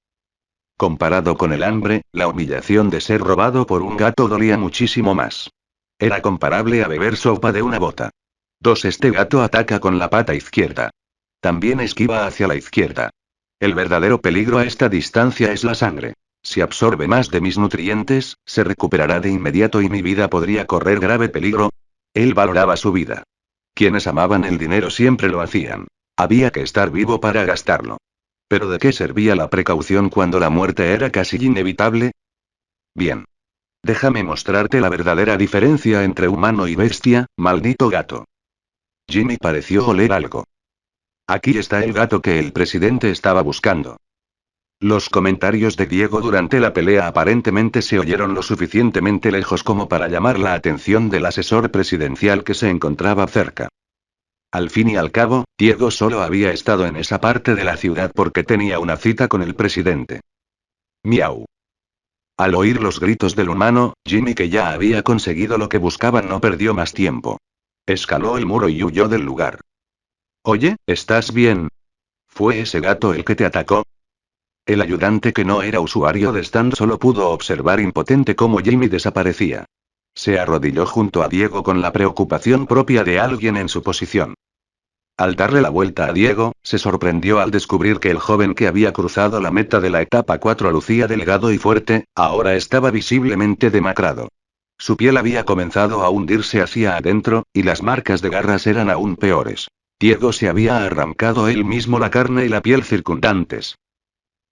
A: Comparado con el hambre, la humillación de ser robado por un gato dolía muchísimo más. Era comparable a beber sopa de una bota. 2. Este gato ataca con la pata izquierda. También esquiva hacia la izquierda. El verdadero peligro a esta distancia es la sangre. Si absorbe más de mis nutrientes, se recuperará de inmediato y mi vida podría correr grave peligro. Él valoraba su vida. Quienes amaban el dinero siempre lo hacían. Había que estar vivo para gastarlo. ¿Pero de qué servía la precaución cuando la muerte era casi inevitable? Bien. Déjame mostrarte la verdadera diferencia entre humano y bestia, maldito gato. Jimmy pareció oler algo. Aquí está el gato que el presidente estaba buscando. Los comentarios de Diego durante la pelea aparentemente se oyeron lo suficientemente lejos como para llamar la atención del asesor presidencial que se encontraba cerca. Al fin y al cabo, Diego solo había estado en esa parte de la ciudad porque tenía una cita con el presidente. Miau. Al oír los gritos del humano, Jimmy, que ya había conseguido lo que buscaba, no perdió más tiempo. Escaló el muro y huyó del lugar. Oye, ¿estás bien? ¿Fue ese gato el que te atacó? El ayudante, que no era usuario de stand, solo pudo observar impotente cómo Jimmy desaparecía. Se arrodilló junto a Diego con la preocupación propia de alguien en su posición. Al darle la vuelta a Diego, se sorprendió al descubrir que el joven que había cruzado la meta de la etapa 4 lucía delgado y fuerte, ahora estaba visiblemente demacrado. Su piel había comenzado a hundirse hacia adentro, y las marcas de garras eran aún peores. Diego se había arrancado él mismo la carne y la piel circundantes.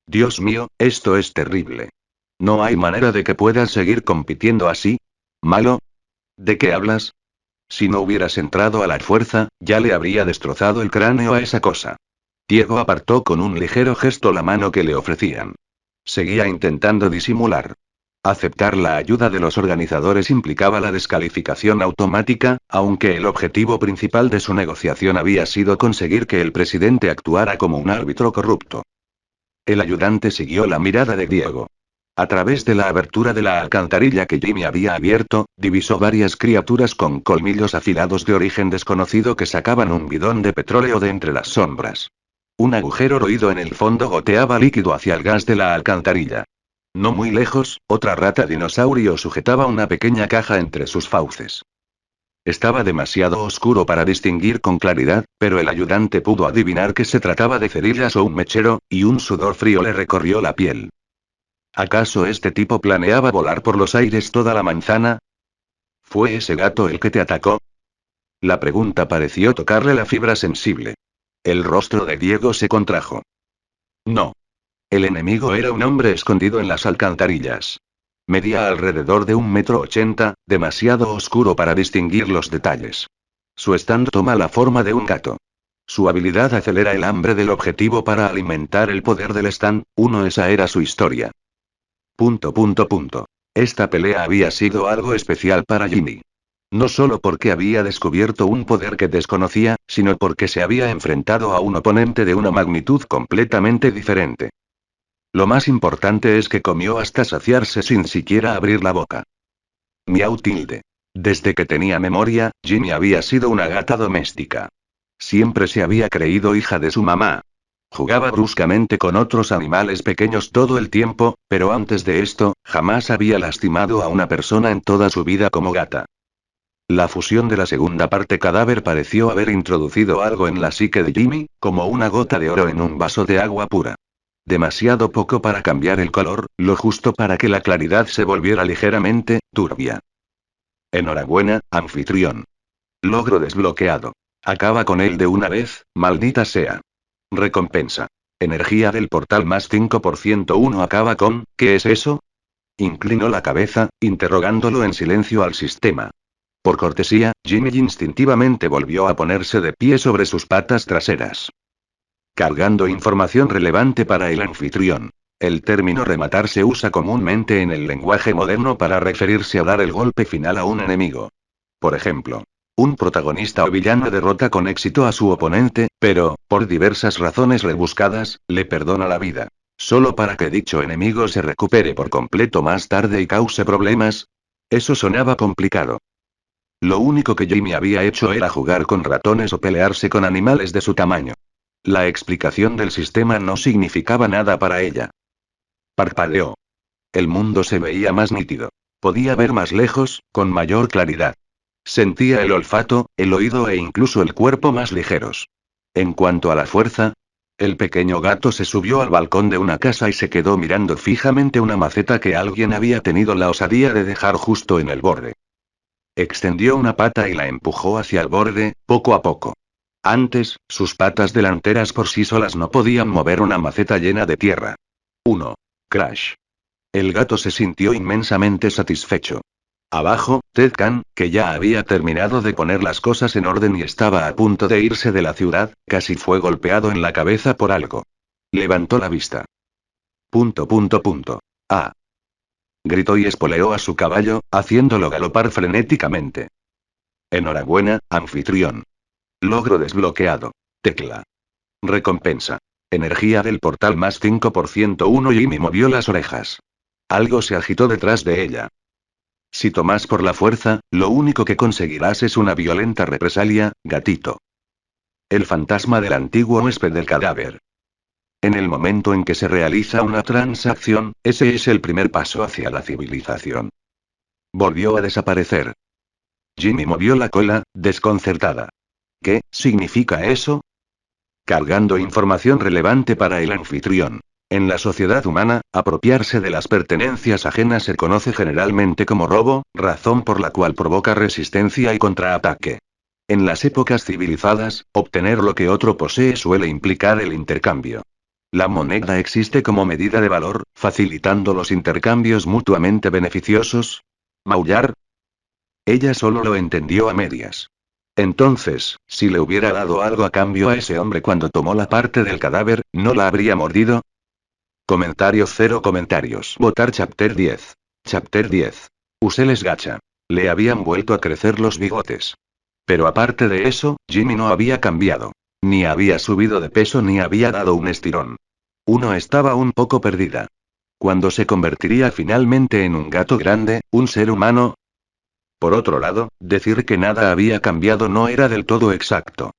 A: Dios mío, esto es terrible. ¿No hay manera de que puedas seguir compitiendo así? ¿Malo? ¿De qué hablas? Si no hubieras entrado a la fuerza, ya le habría destrozado el cráneo a esa cosa. Diego apartó con un ligero gesto la mano que le ofrecían. Seguía intentando disimular. Aceptar la ayuda de los organizadores implicaba la descalificación automática, aunque el objetivo principal de su negociación había sido conseguir que el presidente actuara como un árbitro corrupto. El ayudante siguió la mirada de Diego. A través de la abertura de la alcantarilla que Jimmy había abierto, divisó varias criaturas con colmillos afilados de origen desconocido que sacaban un bidón de petróleo de entre las sombras. Un agujero roído en el fondo goteaba líquido hacia el gas de la alcantarilla. No muy lejos, otra rata dinosaurio sujetaba una pequeña caja entre sus fauces. Estaba demasiado oscuro para distinguir con claridad, pero el ayudante pudo adivinar que se trataba de cerillas o un mechero, y un sudor frío le recorrió la piel. ¿Acaso este tipo planeaba volar por los aires toda la manzana? ¿Fue ese gato el que te atacó? La pregunta pareció tocarle la fibra sensible. El rostro de Diego se contrajo. No. El enemigo era un hombre escondido en las alcantarillas. Medía alrededor de 1,80 m, demasiado oscuro para distinguir los detalles. Su stand toma la forma de un gato. Su habilidad acelera el hambre del objetivo para alimentar el poder del stand. Esa era su historia. Esta pelea había sido algo especial para Jimmy. No solo porque había descubierto un poder que desconocía, sino porque se había enfrentado a un oponente de una magnitud completamente diferente. Lo más importante es que comió hasta saciarse sin siquiera abrir la boca. Miau tilde. Desde que tenía memoria, Jimmy había sido una gata doméstica. Siempre se había creído hija de su mamá. Jugaba bruscamente con otros animales pequeños todo el tiempo, pero antes de esto, jamás había lastimado a una persona en toda su vida como gata. La fusión de la segunda parte cadáver pareció haber introducido algo en la psique de Jimmy, como una gota de oro en un vaso de agua pura. Demasiado poco para cambiar el color, lo justo para que la claridad se volviera ligeramente turbia. Enhorabuena, anfitrión. Logro desbloqueado. Acaba con él de una vez, maldita sea. Recompensa. Energía del portal más 5%. Uno acaba con, ¿qué es eso? Inclinó la cabeza, interrogándolo en silencio al sistema. Por cortesía, Jimmy instintivamente volvió a ponerse de pie sobre sus patas traseras. Cargando información relevante para el anfitrión. El término rematar se usa comúnmente en el lenguaje moderno para referirse a dar el golpe final a un enemigo. Por ejemplo, un protagonista o villano derrota con éxito a su oponente, pero, por diversas razones rebuscadas, le perdona la vida. Solo para que dicho enemigo se recupere por completo más tarde y cause problemas. Eso sonaba complicado. Lo único que Jimmy había hecho era jugar con ratones o pelearse con animales de su tamaño. La explicación del sistema no significaba nada para ella. Parpadeó. El mundo se veía más nítido. Podía ver más lejos, con mayor claridad. Sentía el olfato, el oído e incluso el cuerpo más ligeros. En cuanto a la fuerza, el pequeño gato se subió al balcón de una casa y se quedó mirando fijamente una maceta que alguien había tenido la osadía de dejar justo en el borde. Extendió una pata y la empujó hacia el borde, poco a poco. Antes, sus patas delanteras por sí solas no podían mover una maceta llena de tierra. 1. Crash. El gato se sintió inmensamente satisfecho. Abajo, Ted Khan, que ya había terminado de poner las cosas en orden y estaba a punto de irse de la ciudad, casi fue golpeado en la cabeza por algo. Levantó la vista. Ah. Gritó y espoleó a su caballo, haciéndolo galopar frenéticamente. Enhorabuena, anfitrión. Logro desbloqueado. Tecla. Recompensa. Energía del portal más 5%. Jimmy movió las orejas. Algo se agitó detrás de ella. Si tomas por la fuerza, lo único que conseguirás es una violenta represalia, gatito. El fantasma del antiguo huésped del cadáver. En el momento en que se realiza una transacción, ese es el primer paso hacia la civilización. Volvió a desaparecer. Jimmy movió la cola, desconcertada. ¿Qué significa eso? Cargando información relevante para el anfitrión. En la sociedad humana, apropiarse de las pertenencias ajenas se conoce generalmente como robo, razón por la cual provoca resistencia y contraataque. En las épocas civilizadas, obtener lo que otro posee suele implicar el intercambio. La moneda existe como medida de valor, facilitando los intercambios mutuamente beneficiosos. ¿Maullar? Ella solo lo entendió a medias. Entonces, si le hubiera dado algo a cambio a ese hombre cuando tomó la parte del cadáver, ¿no la habría mordido? Comentario 0 comentarios. Votar Chapter 10. Chapter 10. Useles gacha. Le habían vuelto a crecer los bigotes. Pero aparte de eso, Jimmy no había cambiado. Ni había subido de peso ni había dado un estirón. Uno estaba un poco perdida. ¿Cuándo se convertiría finalmente en un gato grande, un ser humano? Por otro lado, decir que nada había cambiado no era del todo exacto.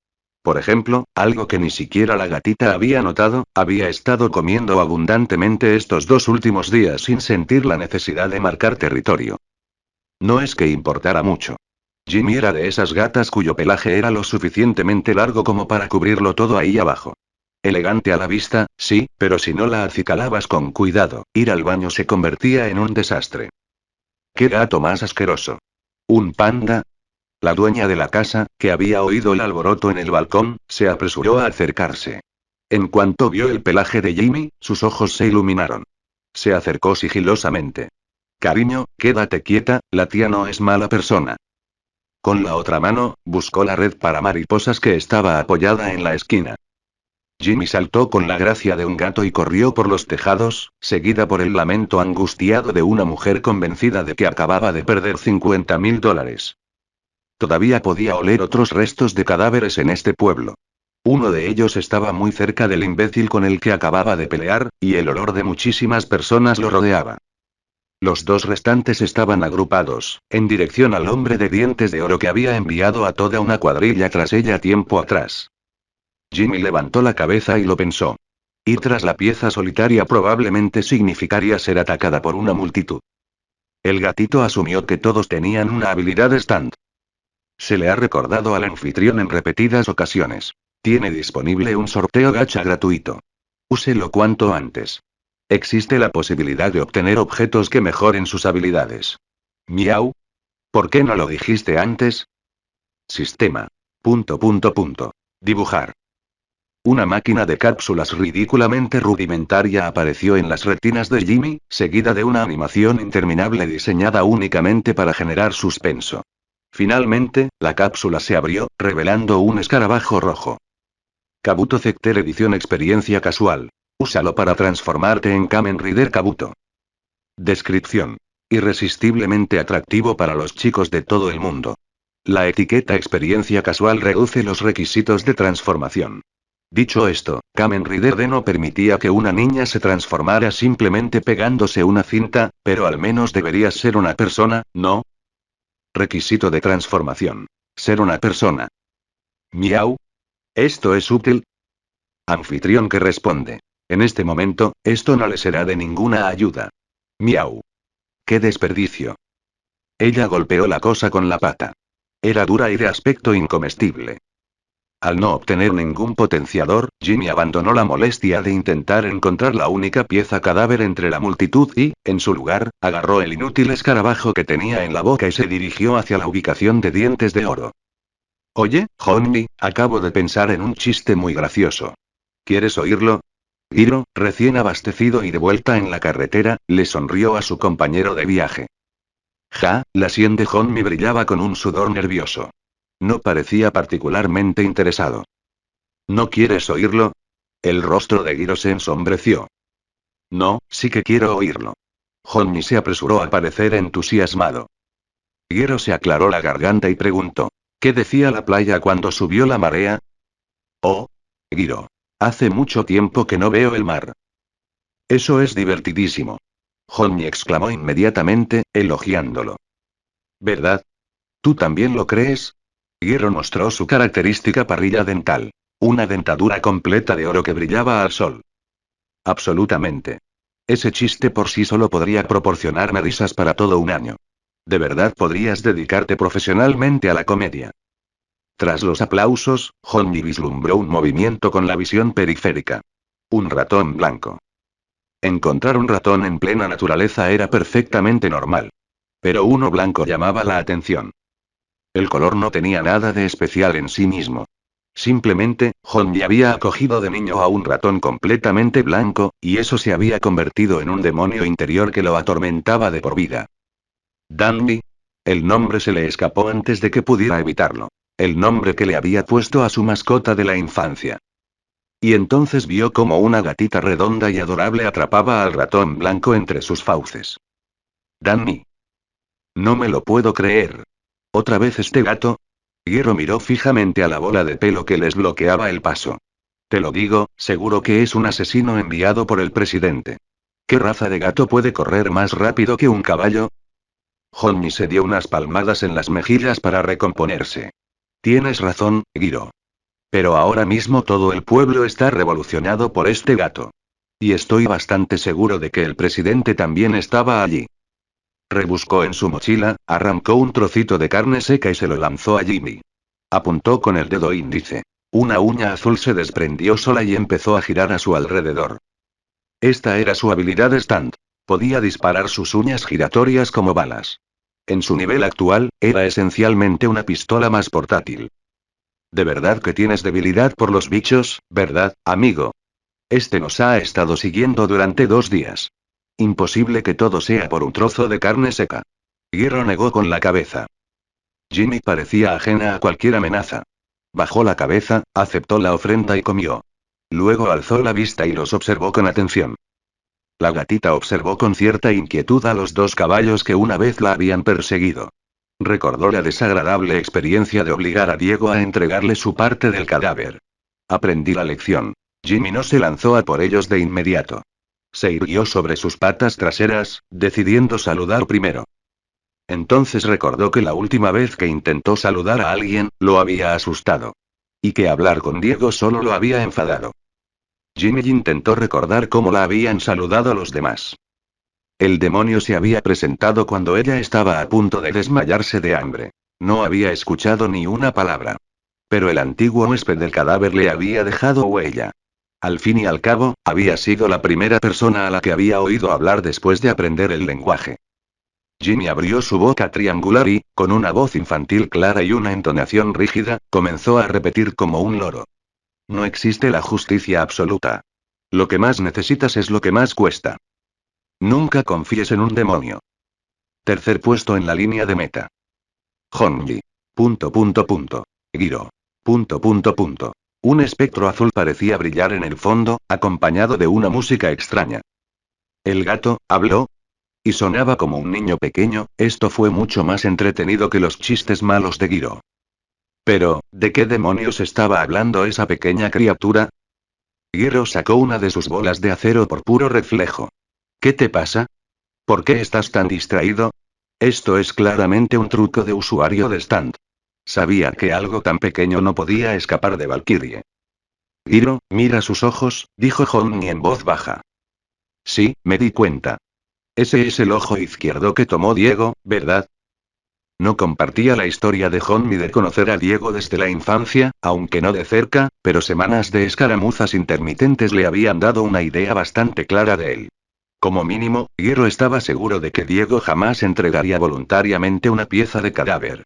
A: Por ejemplo, algo que ni siquiera la gatita había notado, había estado comiendo abundantemente estos 2 últimos días sin sentir la necesidad de marcar territorio. No es que importara mucho. Jimmy era de esas gatas cuyo pelaje era lo suficientemente largo como para cubrirlo todo ahí abajo. Elegante a la vista, sí, pero si no la acicalabas con cuidado, ir al baño se convertía en un desastre. ¡Qué gato más asqueroso! ¿Un panda? La dueña de la casa, que había oído el alboroto en el balcón, se apresuró a acercarse. En cuanto vio el pelaje de Jimmy, sus ojos se iluminaron. Se acercó sigilosamente. Cariño, quédate quieta, la tía no es mala persona. Con la otra mano, buscó la red para mariposas que estaba apoyada en la esquina. Jimmy saltó con la gracia de un gato y corrió por los tejados, seguida por el lamento angustiado de una mujer convencida de que acababa de perder $50.000. Todavía podía oler otros restos de cadáveres en este pueblo. Uno de ellos estaba muy cerca del imbécil con el que acababa de pelear, y el olor de muchísimas personas lo rodeaba. Los 2 restantes estaban agrupados, en dirección al hombre de dientes de oro que había enviado a toda una cuadrilla tras ella tiempo atrás. Jimmy levantó la cabeza y lo pensó. Ir tras la pieza solitaria probablemente significaría ser atacada por una multitud. El gatito asumió que todos tenían una habilidad stand. Se le ha recordado al anfitrión en repetidas ocasiones. Tiene disponible un sorteo gacha gratuito. Úselo cuanto antes. Existe la posibilidad de obtener objetos que mejoren sus habilidades. Miau. ¿Por qué no lo dijiste antes? Sistema. Dibujar. Una máquina de cápsulas ridículamente rudimentaria apareció en las retinas de Jimmy, seguida de una animación interminable diseñada únicamente para generar suspenso. Finalmente, la cápsula se abrió, revelando un escarabajo rojo. Kabuto Cecter edición experiencia casual. Úsalo para transformarte en Kamen Rider Kabuto. Descripción. Irresistiblemente atractivo para los chicos de todo el mundo. La etiqueta experiencia casual reduce los requisitos de transformación. Dicho esto, Kamen Rider D no permitía que una niña se transformara simplemente pegándose una cinta, pero al menos deberías ser una persona, ¿no? Requisito de transformación. Ser una persona. Miau. ¿Esto es útil? Anfitrión que responde. En este momento, esto no le será de ninguna ayuda. Miau. ¡Qué desperdicio! Ella golpeó la cosa con la pata. Era dura y de aspecto incomestible. Al no obtener ningún potenciador, Jimmy abandonó la molestia de intentar encontrar la única pieza cadáver entre la multitud y, en su lugar, agarró el inútil escarabajo que tenía en la boca y se dirigió hacia la ubicación de dientes de oro. Oye, Honey, acabo de pensar en un chiste muy gracioso. ¿Quieres oírlo? Hiro, recién abastecido y de vuelta en la carretera, le sonrió a su compañero de viaje. La sien de Honmi brillaba con un sudor nervioso. No parecía particularmente interesado. ¿No quieres oírlo? El rostro de Hiro se ensombreció. No, sí que quiero oírlo. Honmi se apresuró a parecer entusiasmado. Hiro se aclaró la garganta y preguntó. ¿Qué decía la playa cuando subió la marea? Oh. Hiro. Hace mucho tiempo que no veo el mar. Eso es divertidísimo. Honmi exclamó inmediatamente, elogiándolo. ¿Verdad? ¿Tú también lo crees? Hiro mostró su característica parrilla dental. Una dentadura completa de oro que brillaba al sol. Absolutamente. Ese chiste por sí solo podría proporcionarme risas para todo un año. De verdad podrías dedicarte profesionalmente a la comedia. Tras los aplausos, Honmi vislumbró un movimiento con la visión periférica. Un ratón blanco. Encontrar un ratón en plena naturaleza era perfectamente normal. Pero uno blanco llamaba la atención. El color no tenía nada de especial en sí mismo. Simplemente, Honmi había acogido de niño a un ratón completamente blanco, y eso se había convertido en un demonio interior que lo atormentaba de por vida. Dandy. El nombre se le escapó antes de que pudiera evitarlo. El nombre que le había puesto a su mascota de la infancia. Y entonces vio como una gatita redonda y adorable atrapaba al ratón blanco entre sus fauces. Danny. No me lo puedo creer. ¿Otra vez este gato? Hiro miró fijamente a la bola de pelo que les bloqueaba el paso. Te lo digo, seguro que es un asesino enviado por el presidente. ¿Qué raza de gato puede correr más rápido que un caballo? Honmi se dio unas palmadas en las mejillas para recomponerse. Tienes razón, Hiro. Pero ahora mismo todo el pueblo está revolucionado por este gato. Y estoy bastante seguro de que el presidente también estaba allí. Rebuscó en su mochila, arrancó un trocito de carne seca y se lo lanzó a Jimmy. Apuntó con el dedo índice. Una uña azul se desprendió sola y empezó a girar a su alrededor. Esta era su habilidad stand. Podía disparar sus uñas giratorias como balas. En su nivel actual, era esencialmente una pistola más portátil. De verdad que tienes debilidad por los bichos, ¿verdad, amigo? Este nos ha estado siguiendo durante 2 días. Imposible que todo sea por un trozo de carne seca. Hiro negó con la cabeza. Jimmy parecía ajena a cualquier amenaza. Bajó la cabeza, aceptó la ofrenda y comió. Luego alzó la vista y los observó con atención. La gatita observó con cierta inquietud a los 2 caballos que una vez la habían perseguido. Recordó la desagradable experiencia de obligar a Diego a entregarle su parte del cadáver. Aprendí la lección. Jimmy no se lanzó a por ellos de inmediato. Se irguió sobre sus patas traseras, decidiendo saludar primero. Entonces recordó que la última vez que intentó saludar a alguien, lo había asustado. Y que hablar con Diego solo lo había enfadado. Jimmy intentó recordar cómo la habían saludado los demás. El demonio se había presentado cuando ella estaba a punto de desmayarse de hambre. No había escuchado ni una palabra. Pero el antiguo huésped del cadáver le había dejado huella. Al fin y al cabo, había sido la primera persona a la que había oído hablar después de aprender el lenguaje. Jimmy abrió su boca triangular y, con una voz infantil clara y una entonación rígida, comenzó a repetir como un loro. No existe la justicia absoluta. Lo que más necesitas es lo que más cuesta. Nunca confíes en un demonio. Tercer puesto en la línea de meta. Honji. Punto punto punto. Giro. Punto punto punto. Un espectro azul parecía brillar en el fondo, acompañado de una música extraña. El gato, habló. Y sonaba como un niño pequeño, esto fue mucho más entretenido que los chistes malos de Giro. Pero, ¿de qué demonios estaba hablando esa pequeña criatura? Giro sacó una de sus bolas de acero por puro reflejo. ¿Qué te pasa? ¿Por qué estás tan distraído? Esto es claramente un truco de usuario de stand. Sabía que algo tan pequeño no podía escapar de Valkyrie. Giro, mira sus ojos, dijo Honji en voz baja. Sí, me di cuenta. Ese es el ojo izquierdo que tomó Diego, ¿verdad? No compartía la historia de Honji de conocer a Diego desde la infancia, aunque no de cerca, pero semanas de escaramuzas intermitentes le habían dado una idea bastante clara de él. Como mínimo, Giro estaba seguro de que Diego jamás entregaría voluntariamente una pieza de cadáver.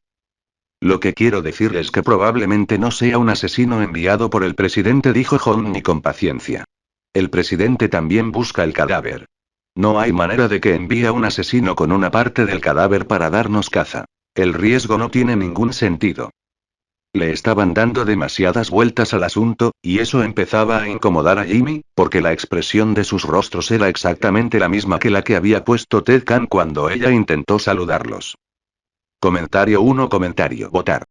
A: Lo que quiero decir es que probablemente no sea un asesino enviado por el presidente, dijo Honji con paciencia. El presidente también busca el cadáver. No hay manera de que envíe a un asesino con una parte del cadáver para darnos caza. El riesgo no tiene ningún sentido. Le estaban dando demasiadas vueltas al asunto, y eso empezaba a incomodar a Jimmy, porque la expresión de sus rostros era exactamente la misma que la que había puesto Ted Khan cuando ella intentó saludarlos. Comentario 1. Votar.